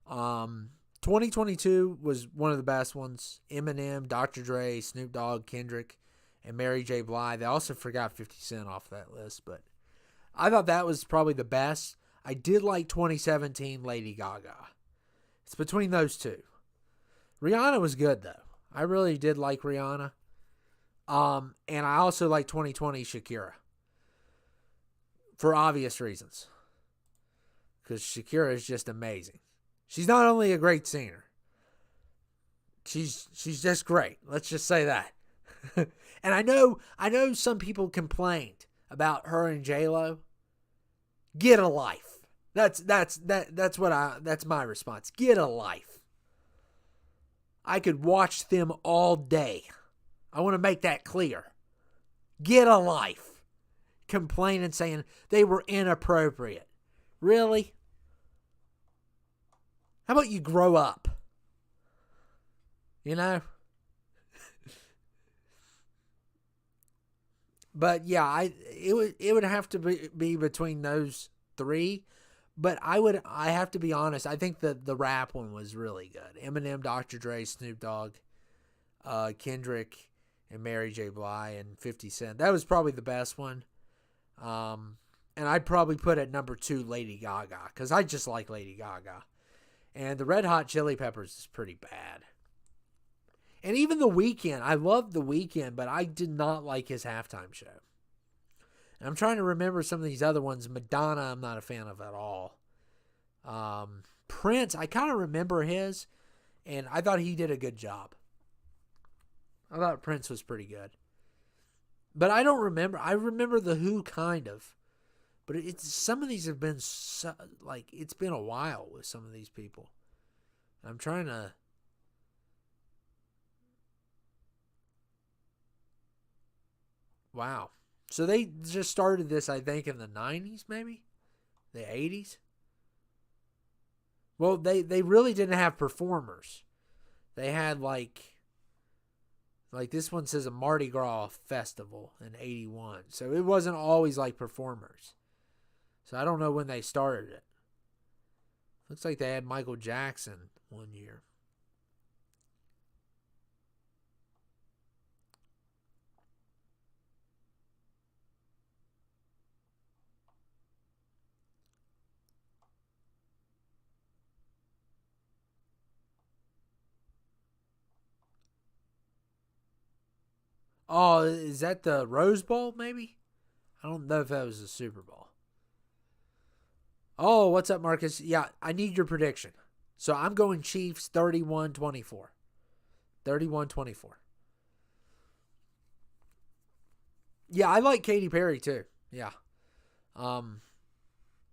Um, 2022 was one of the best ones. Eminem, Dr. Dre, Snoop Dogg, Kendrick, and Mary J. Blige. They also forgot 50 Cent off that list, but I thought that was probably the best. I did like 2017 Lady Gaga. It's between those two. Rihanna was good though. I really did like Rihanna. And I also like 2020 Shakira for obvious reasons because Shakira is just amazing. She's not only a great singer, she's just great. Let's just say that. And I know some people complained about her and J Lo. Get a life. That's my response. Get a life. I could watch them all day. I want to make that clear. Get a life. Complaining, saying they were inappropriate. Really? How about you grow up? You know? But yeah, it would have to be between those three. But I have to be honest. I think the rap one was really good. Eminem, Dr. Dre, Snoop Dogg, Kendrick, and Mary J. Blige and 50 Cent. That was probably the best one. And I'd probably put at number 2 Lady Gaga because I just like Lady Gaga. And the Red Hot Chili Peppers is pretty bad. And even The Weeknd, I loved The Weeknd, but I did not like his halftime show. And I'm trying to remember some of these other ones. Madonna, I'm not a fan of at all. Prince, I kind of remember his, and I thought he did a good job. I thought Prince was pretty good. But I don't remember. I remember The Who kind of. But it's some of these have been it's been a while with some of these people. I'm trying to. Wow. So they just started this, I think, in the 90s, maybe? The 80s? Well, they really didn't have performers. They had like this one says a Mardi Gras festival in 81. So it wasn't always like performers. So I don't know when they started it. Looks like they had Michael Jackson one year. Oh, is that the Rose Bowl, maybe? I don't know if that was the Super Bowl. Oh, what's up, Marcus? Yeah, I need your prediction. So I'm going Chiefs 31-24. 31-24. Yeah, I like Katy Perry too. Yeah. Um,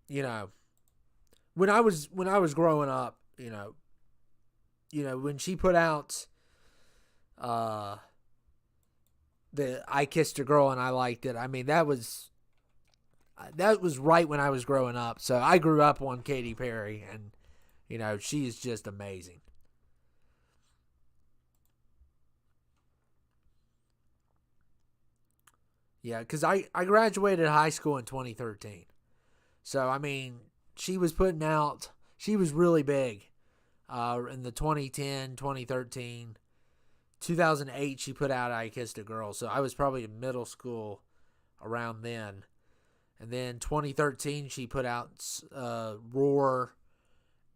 you know, when I was growing up, when she put out uh the I Kissed a Girl and I Liked It. I mean, that was right when I was growing up. So I grew up on Katy Perry, and she's just amazing. Yeah, because I graduated high school in 2013. So I mean, she was putting out. She was really big in the 2010, 2013, 2008. She put out I Kissed a Girl. So I was probably in middle school around then. And then 2013, she put out Roar,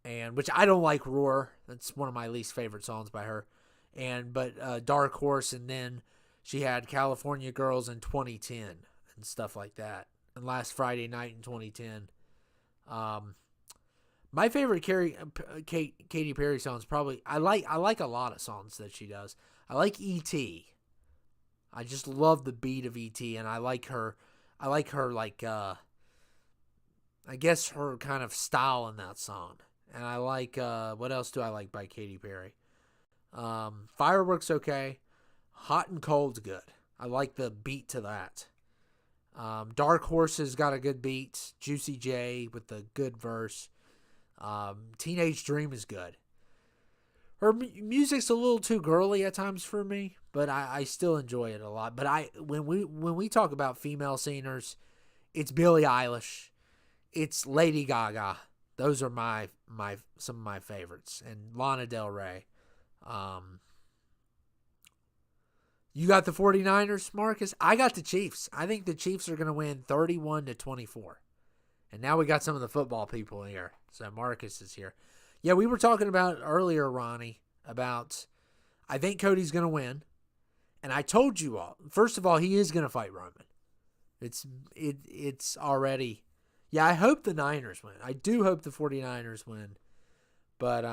and which I don't like Roar. That's one of my least favorite songs by her. But Dark Horse, and then she had California Girls in 2010 and stuff like that. And Last Friday Night in 2010. Um, my favorite Katy Perry songs probably I like a lot of songs that she does. I like E.T. I just love the beat of E.T. and I like her. I like her I guess her kind of style in that song. And I like what else do I like by Katy Perry? Fireworks okay. Hot and cold's good. I like the beat to that. Dark Horse's got a good beat. Juicy J with the good verse. Teenage Dream is good. Her music's a little too girly at times for me, but I still enjoy it a lot. But when we talk about female singers, it's Billie Eilish, it's Lady Gaga. Those are some of my favorites, and Lana Del Rey. You got the 49ers, Marcus? I got the Chiefs. I think the Chiefs are going to win 31-24. And now we got some of the football people here. So Marcus is here. Yeah, we were talking about earlier, Ronnie, about I think Cody's going to win. And I told you all, first of all, he is going to fight Roman. It's already, yeah, I hope the Niners win. I do hope the 49ers win. But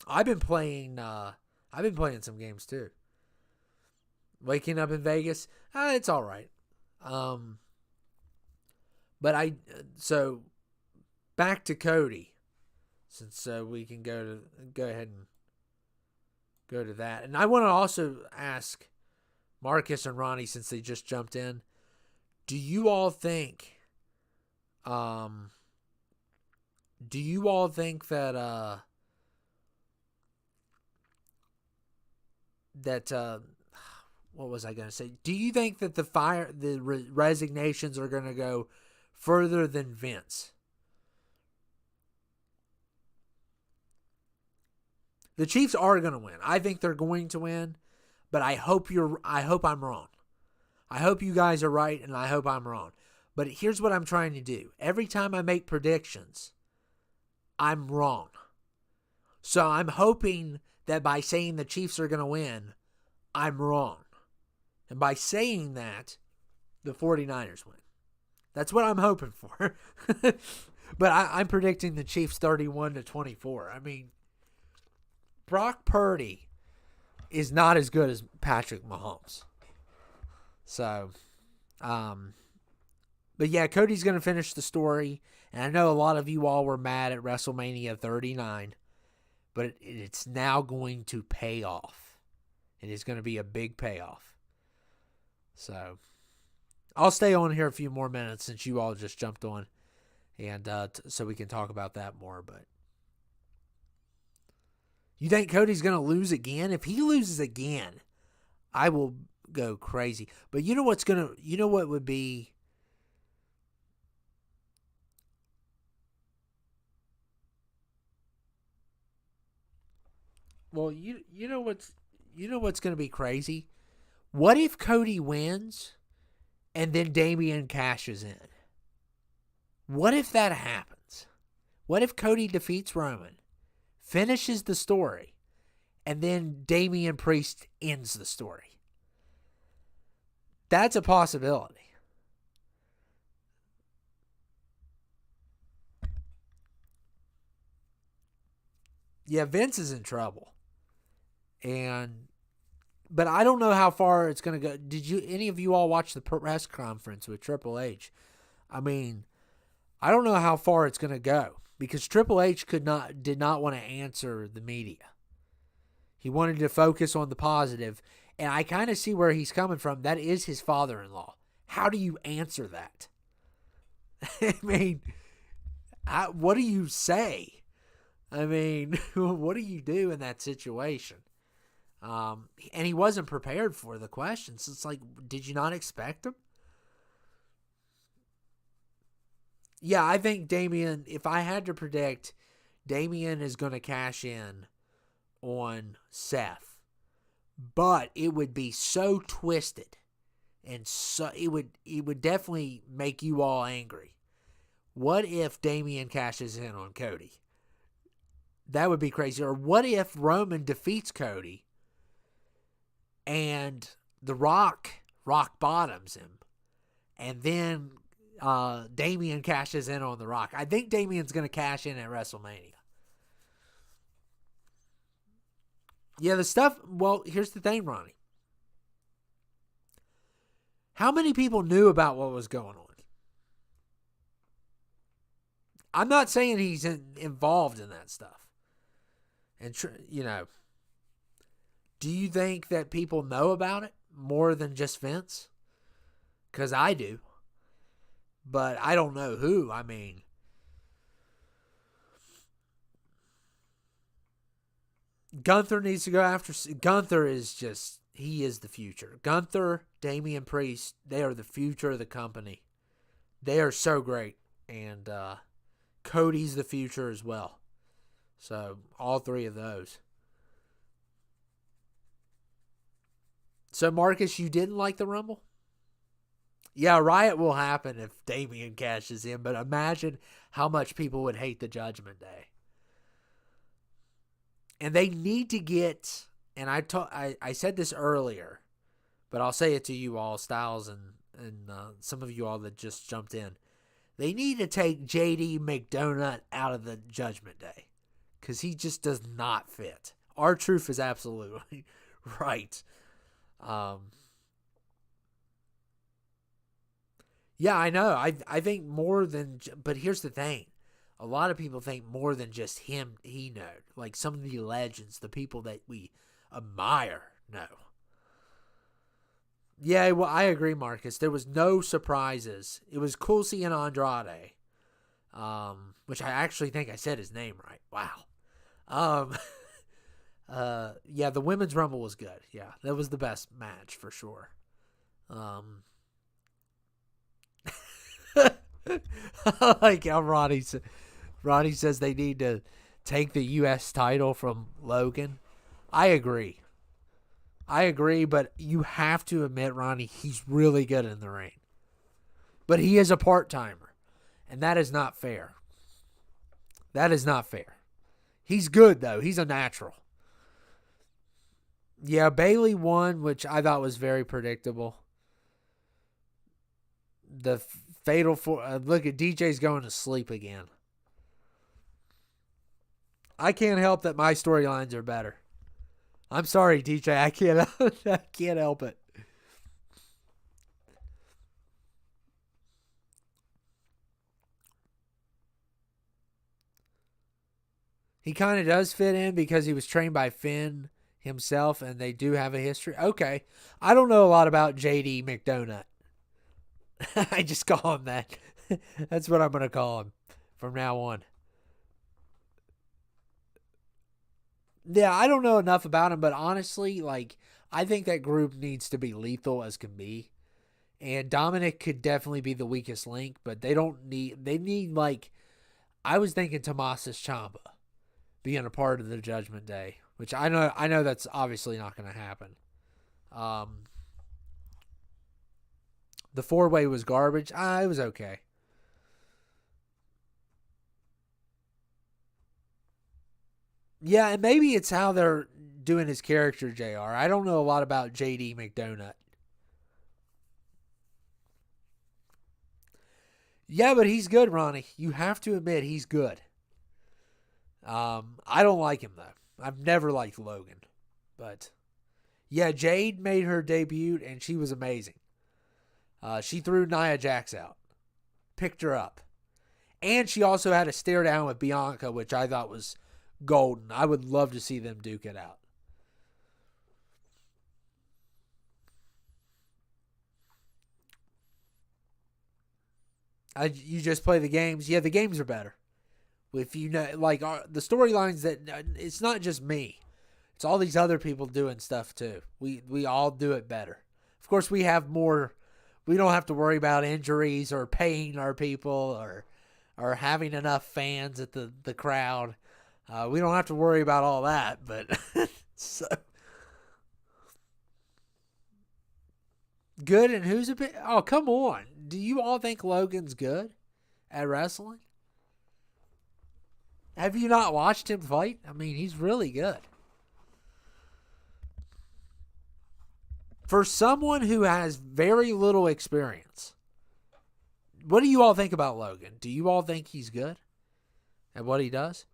I've been playing some games too. Waking up in Vegas, it's all right. But so back to Cody, since we can go ahead and go to that. And I want to also ask Marcus and Ronnie, since they just jumped in, do you all think that what was I going to say? Do you think that the resignations are going to go further than Vince? The Chiefs are going to win. I think they're going to win, but I hope I'm wrong. I hope you guys are right, and I hope I'm wrong. But here's what I'm trying to do. Every time I make predictions, I'm wrong. So I'm hoping that by saying the Chiefs are going to win, I'm wrong. And by saying that, the 49ers win. That's what I'm hoping for. But I'm predicting the Chiefs 31-24. I mean, Brock Purdy is not as good as Patrick Mahomes. So, but yeah, Cody's going to finish the story. And I know a lot of you all were mad at WrestleMania 39, but it's now going to pay off. It is going to be a big payoff. So, I'll stay on here a few more minutes since you all just jumped on, and so we can talk about that more. But you think Cody's going to lose again? If he loses again, I will go crazy. But you know what would be? Well, you know what's going to be crazy? What if Cody wins and then Damian cashes in? What if that happens? What if Cody defeats Roman, finishes the story, and then Damian Priest ends the story? That's a possibility. Yeah, Vince is in trouble. But I don't know how far it's going to go. Did any of you all watch the press conference with Triple H? I mean, I don't know how far it's going to go because Triple H did not want to answer the media. He wanted to focus on the positive, and I kind of see where he's coming from. That is his father-in-law. How do you answer that? I mean, what do you say? I mean, what do you do in that situation? And he wasn't prepared for the questions. It's like, did you not expect him? Yeah, I think Damian, if I had to predict, Damian is going to cash in on Seth. But it would be so twisted, and so it would definitely make you all angry. What if Damian cashes in on Cody? That would be crazy. Or what if Roman defeats Cody and The Rock bottoms him, and then Damian cashes in on The Rock? I think Damian's going to cash in at WrestleMania. Yeah, well, here's the thing, Ronnie. How many people knew about what was going on? I'm not saying he's involved in that stuff. And, do you think that people know about it more than just Vince? Because I do. But I don't know who. I mean, Gunther needs to go after. Gunther is just, he is the future. Gunther, Damian Priest, they are the future of the company. They are so great. And Cody's the future as well. So, all three of those. So, Marcus, you didn't like the Rumble? Yeah, a riot will happen if Damian cashes in, but imagine how much people would hate the Judgment Day. And they need to get, and I said this earlier, but I'll say it to you all, Styles, and some of you all that just jumped in. They need to take JD McDonagh out of the Judgment Day because he just does not fit. R-Truth is absolutely right. Yeah, I know. I think more than, but here's the thing. A lot of people think more than just him, he know. Like some of the legends, the people that we admire know. Yeah, well, I agree, Marcus. There was no surprises. It was cool seeing Andrade, which I actually think I said his name right. Wow. Yeah, the Women's Rumble was good. Yeah, that was the best match for sure. I like how Ronnie says they need to take the U.S. title from Logan. I agree, but you have to admit, Ronnie, he's really good in the ring. But he is a part-timer, and that is not fair. That is not fair. He's good, though. He's a natural. Yeah, Bayley won, which I thought was very predictable. The fatal look at DJ's going to sleep again. I can't help that my storylines are better. I'm sorry, DJ. I can't help it. He kind of does fit in because he was trained by Finn himself, and they do have a history. Okay. I don't know a lot about JD McDonagh. I just call him that. That's what I'm going to call him from now on. Yeah, I don't know enough about him, but honestly, like, I think that group needs to be lethal as can be. And Dominic could definitely be the weakest link, but they need, like, I was thinking Tommaso Ciampa being a part of the Judgment Day, which I know that's obviously not going to happen. The 4-way was garbage. It was okay. Yeah, and maybe it's how they're doing his character, JR. I don't know a lot about JD McDonagh. Yeah, but he's good, Ronnie. You have to admit he's good. I don't like him, though. I've never liked Logan. But, yeah, Jade made her debut, and she was amazing. She threw Nia Jax out. Picked her up. And she also had a stare down with Bianca, which I thought was golden. I would love to see them duke it out. You just play the games. Yeah, the games are better. If you know, like the storylines that it's not just me, it's all these other people doing stuff too. We all do it better. Of course, we have more. We don't have to worry about injuries or paying our people or having enough fans at the crowd. We don't have to worry about all that. But so good, and who's a bit? Oh, come on! Do you all think Logan's good at wrestling? Have you not watched him fight? I mean, he's really good. For someone who has very little experience, what do you all think about Logan? Do you all think he's good at what he does?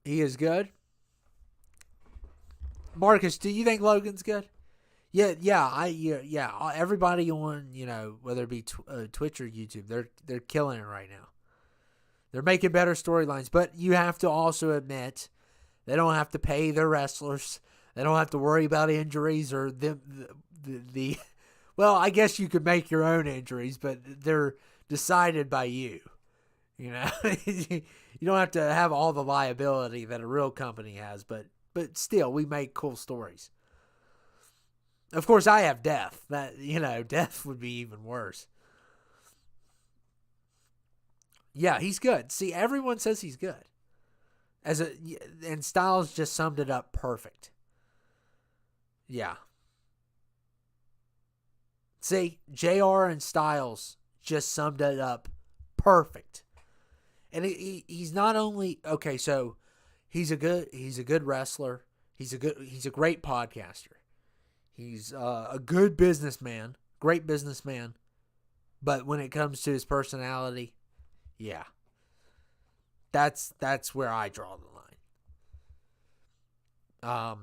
He is good. Marcus, do you think Logan's good? Yeah. Everybody on, whether it be Twitch or YouTube, they're killing it right now. They're making better storylines, but you have to also admit they don't have to pay their wrestlers. They don't have to worry about injuries or the well, I guess you could make your own injuries, but they're decided by you. You don't have to have all the liability that a real company has, but still, we make cool stories. Of course, I have death. Death would be even worse. Yeah, he's good. See, everyone says he's good. And Styles just summed it up perfect. Yeah. See, JR and Styles just summed it up perfect. And he's not only okay, so he's a good wrestler. He's a great podcaster. He's a good businessman, great businessman. But when it comes to his personality, yeah. That's where I draw the line.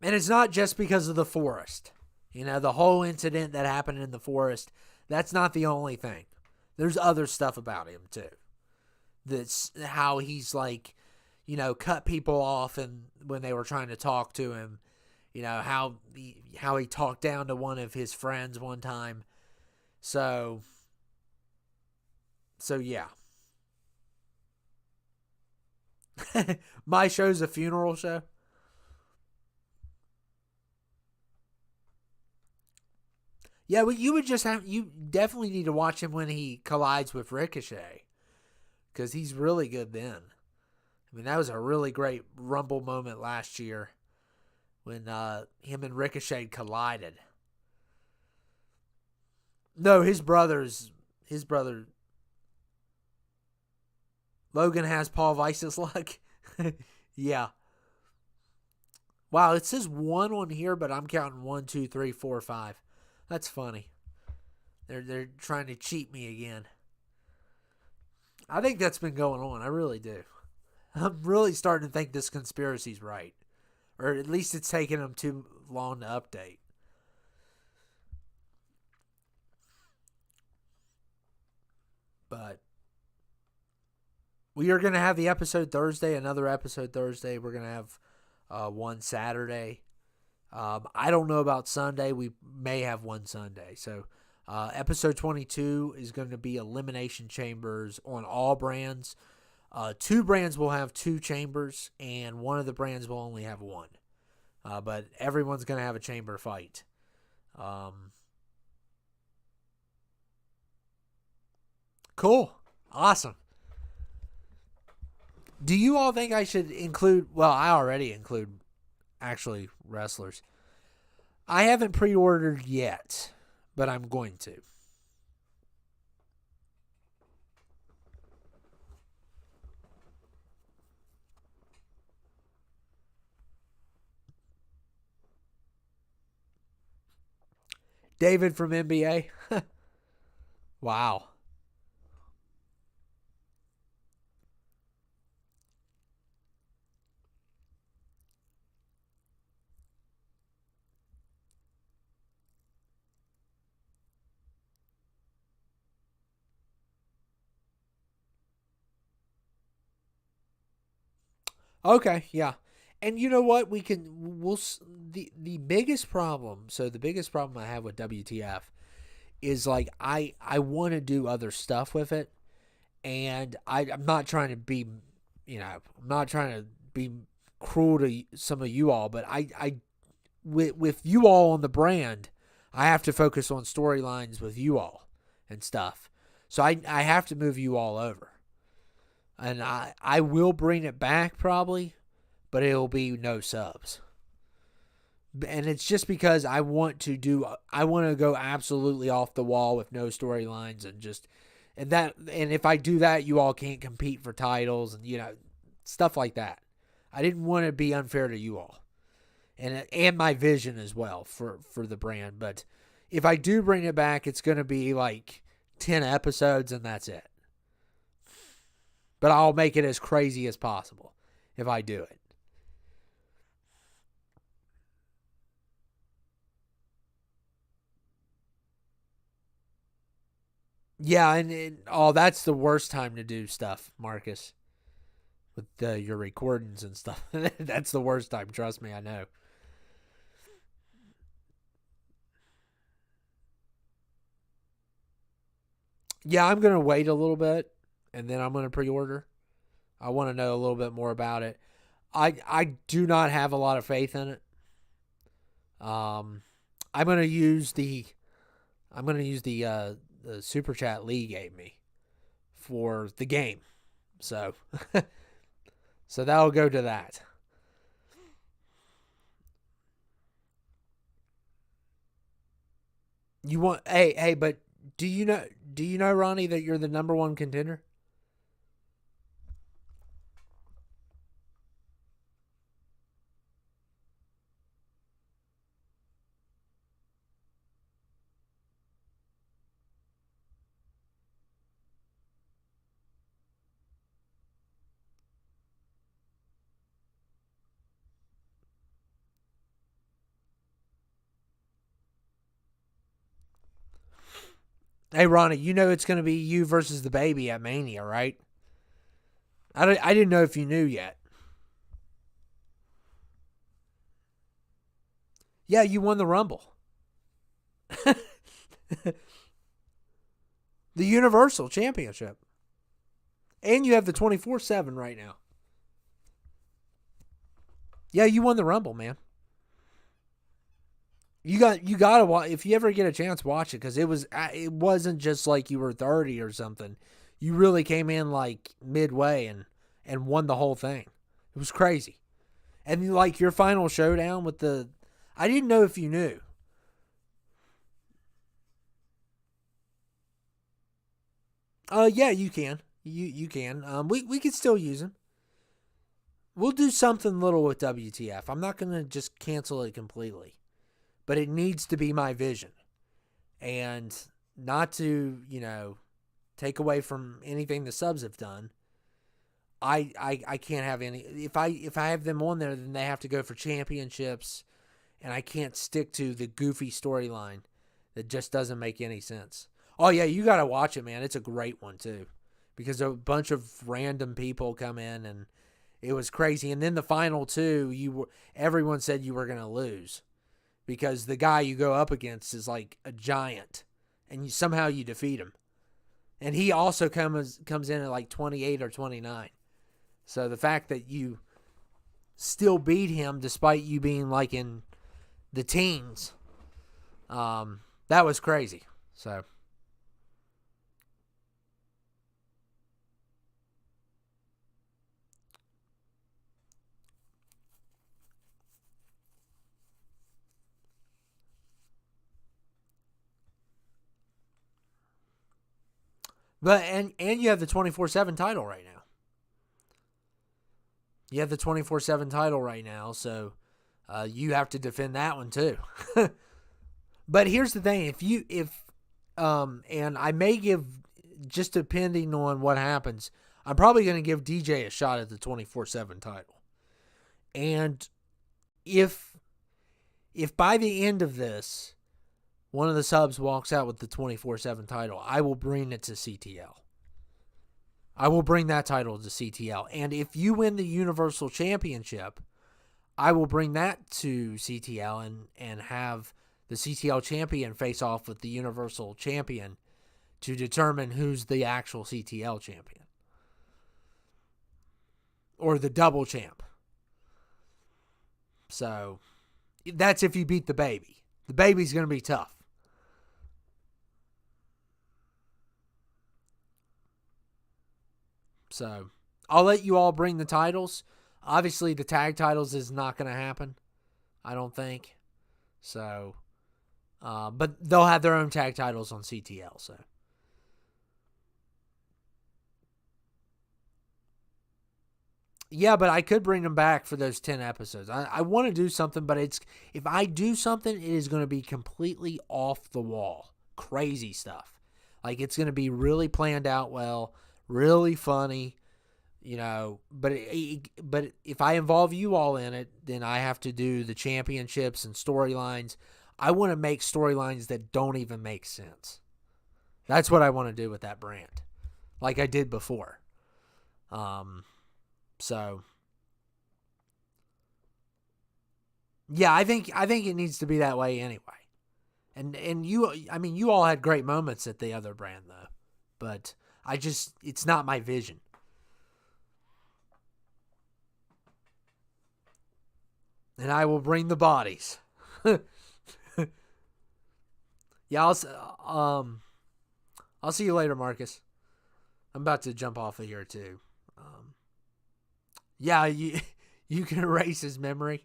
And it's not just because of the forest. The whole incident that happened in the forest, that's not the only thing. There's other stuff about him, too. That's how he's cut people off and when they were trying to talk to him. How he talked down to one of his friends one time. So yeah. My show's a funeral show. Yeah, well, you definitely need to watch him when he collides with Ricochet. Because he's really good then. I mean, that was a really great Rumble moment last year when him and Ricochet collided. No, his brother, Logan has Paul Weiss's luck. Yeah. Wow, it says 1 on here, but I'm counting 1, 2, 3, 4, 5. That's funny. They're trying to cheat me again. I think that's been going on. I really do. I'm really starting to think this conspiracy's right. Or at least it's taking them too long to update. But we are going to have the episode Thursday, another episode Thursday. We're going to have one Saturday. I don't know about Sunday. We may have one Sunday. So episode 22 is going to be Elimination Chambers on all brands. 2 brands will have 2 chambers, and one of the brands will only have 1. But everyone's going to have a chamber fight. Cool. Awesome. Do you all think I should include... Well, I already include actually wrestlers. I haven't pre-ordered yet, but I'm going to. David from NBA. Wow. Okay, yeah. And you know what? The biggest problem, the biggest problem I have with WTF is I want to do other stuff with it, and I'm not trying to be, I'm not trying to be cruel to some of you all, but with you all on the brand, I have to focus on storylines with you all and stuff. So I have to move you all over. And I will bring it back probably, but it'll be no subs. And it's just because I want to go absolutely off the wall with no storylines and if I do that, you all can't compete for titles and stuff like that. I didn't want to be unfair to you all. And my vision as well for the brand, but if I do bring it back, it's going to be 10 episodes and that's it. but I'll make it as crazy as possible if I do it. Yeah, and that's the worst time to do stuff, Marcus, with your recordings and stuff. That's the worst time. Trust me, I know. Yeah, I'm gonna wait a little bit, and then I'm gonna pre-order. I want to know a little bit more about it. I do not have a lot of faith in it. Um, I'm gonna use the super chat Lee gave me for the game, so so that'll go to that. You want but do you know Ronnie that you're the number one contender? Hey Ronnie, you know it's going to be you versus the baby at Mania, right? I didn't know if you knew yet. Yeah, you won the Rumble. The Universal Championship. And you have the 24/7 right now. Yeah, you won the Rumble, man. You gotta watch if you ever get a chance. Watch it because it wasn't just like you were 30 or something. You really came in like midway and won the whole thing. It was crazy. And like your final showdown with the, I didn't know if you knew. Yeah, you can. You can. We could still use him. We'll do something little with WTF. I'm not gonna just cancel it completely, but it needs to be my vision, and not to take away from anything the subs have done. I can't have any. If I have them on there, then they have to go for championships, and I can't stick to the goofy storyline that just doesn't make any sense. Oh yeah, you gotta watch it, man. It's a great one too, because a bunch of random people come in and it was crazy. And then the final two, everyone said you were gonna lose because the guy you go up against is like a giant, and somehow you defeat him. And he also comes in at like 28 or 29. So the fact that you still beat him despite you being like in the teens, that was crazy. So. But and you have the 24/7 title right now. You have the 24/7 title right now, so you have to defend that one too. But here's the thing: and I may give, just depending on what happens, I'm probably going to give DJ a shot at the 24/7 title. And if by the end of this, one of the subs walks out with the 24/7 title, I will bring it to CTL. I will bring that title to CTL. And if you win the Universal Championship, I will bring that to CTL and have the CTL champion face off with the Universal champion to determine who's the actual CTL champion. Or the double champ. So, that's if you beat the baby. The baby's going to be tough. So, I'll let you all bring the titles. Obviously, the tag titles is not going to happen, I don't think. So, but they'll have their own tag titles on CTL. So, yeah, but I could bring them back for those 10 episodes. I want to do something, but if I do something, it is going to be completely off the wall, crazy stuff. Like it's going to be really planned out well, really funny. but if I involve you all in it, then I have to do the championships and storylines. I want to make storylines that don't even make sense. That's what I want to do with that brand, like I did before. So yeah, I think it needs to be that way anyway. And you all had great moments at the other brand though, but it's not my vision. And I will bring the bodies. Yeah, I'll see you later, Marcus. I'm about to jump off of here too. Yeah, you can erase his memory.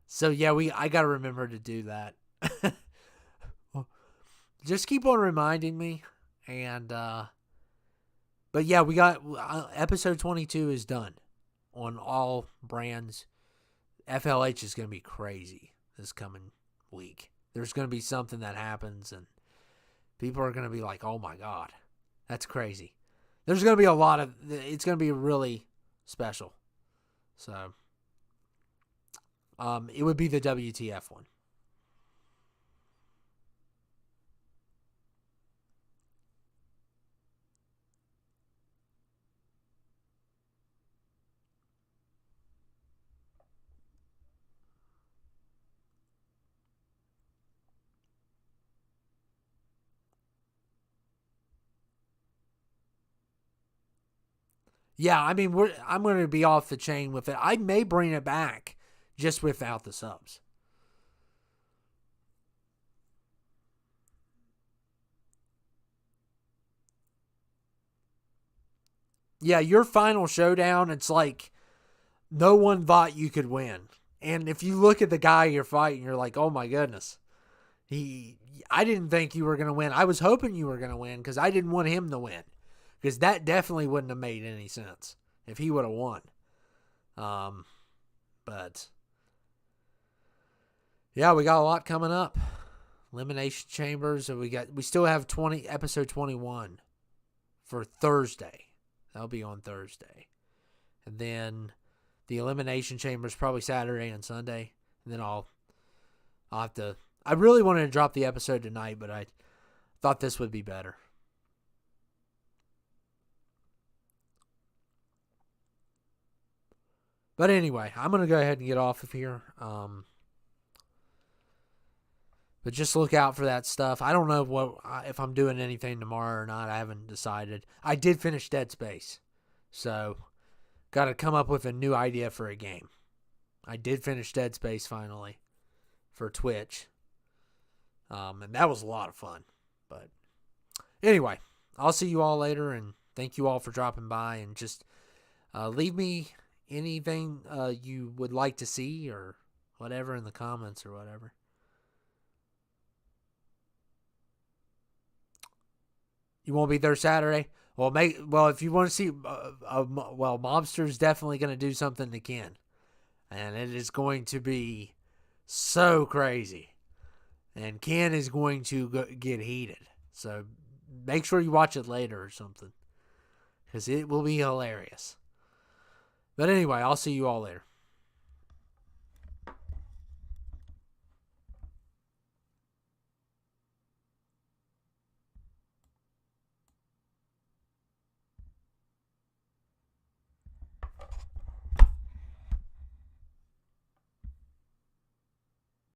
So yeah, I gotta remember to do that. Just keep on reminding me, and but yeah, we got episode 22 is done on all brands. FLH is gonna be crazy this coming week. There's gonna be something that happens, and people are gonna be like, "Oh my god, that's crazy." There's gonna be a lot of. It's gonna be really special. So, it would be the WTF one. Yeah, I mean, I'm going to be off the chain with it. I may bring it back just without the subs. Yeah, your final showdown, it's like no one thought you could win. And if you look at the guy you're fighting, you're like, oh my goodness. I didn't think you were going to win. I was hoping you were going to win because I didn't want him to win. Because that definitely wouldn't have made any sense if he would have won. But yeah, we got a lot coming up. Elimination Chambers, and we still have episode 21 for Thursday. That'll be on Thursday. And then the Elimination Chambers probably Saturday and Sunday. And then I'll have to. I really wanted to drop the episode tonight, but I thought this would be better. But anyway, I'm going to go ahead and get off of here. But just look out for that stuff. I don't know if I'm doing anything tomorrow or not. I haven't decided. I did finish Dead Space. So, got to come up with a new idea for a game. I did finish Dead Space finally for Twitch. And that was a lot of fun. But anyway, I'll see you all later. And thank you all for dropping by. And just leave me anything you would like to see or whatever in the comments or whatever. You won't be there Saturday? Well, if you want to see, Mobster's definitely going to do something to Ken. And it is going to be so crazy. And Ken is going to get heated. So make sure you watch it later or something. Because it will be hilarious. But anyway, I'll see you all later.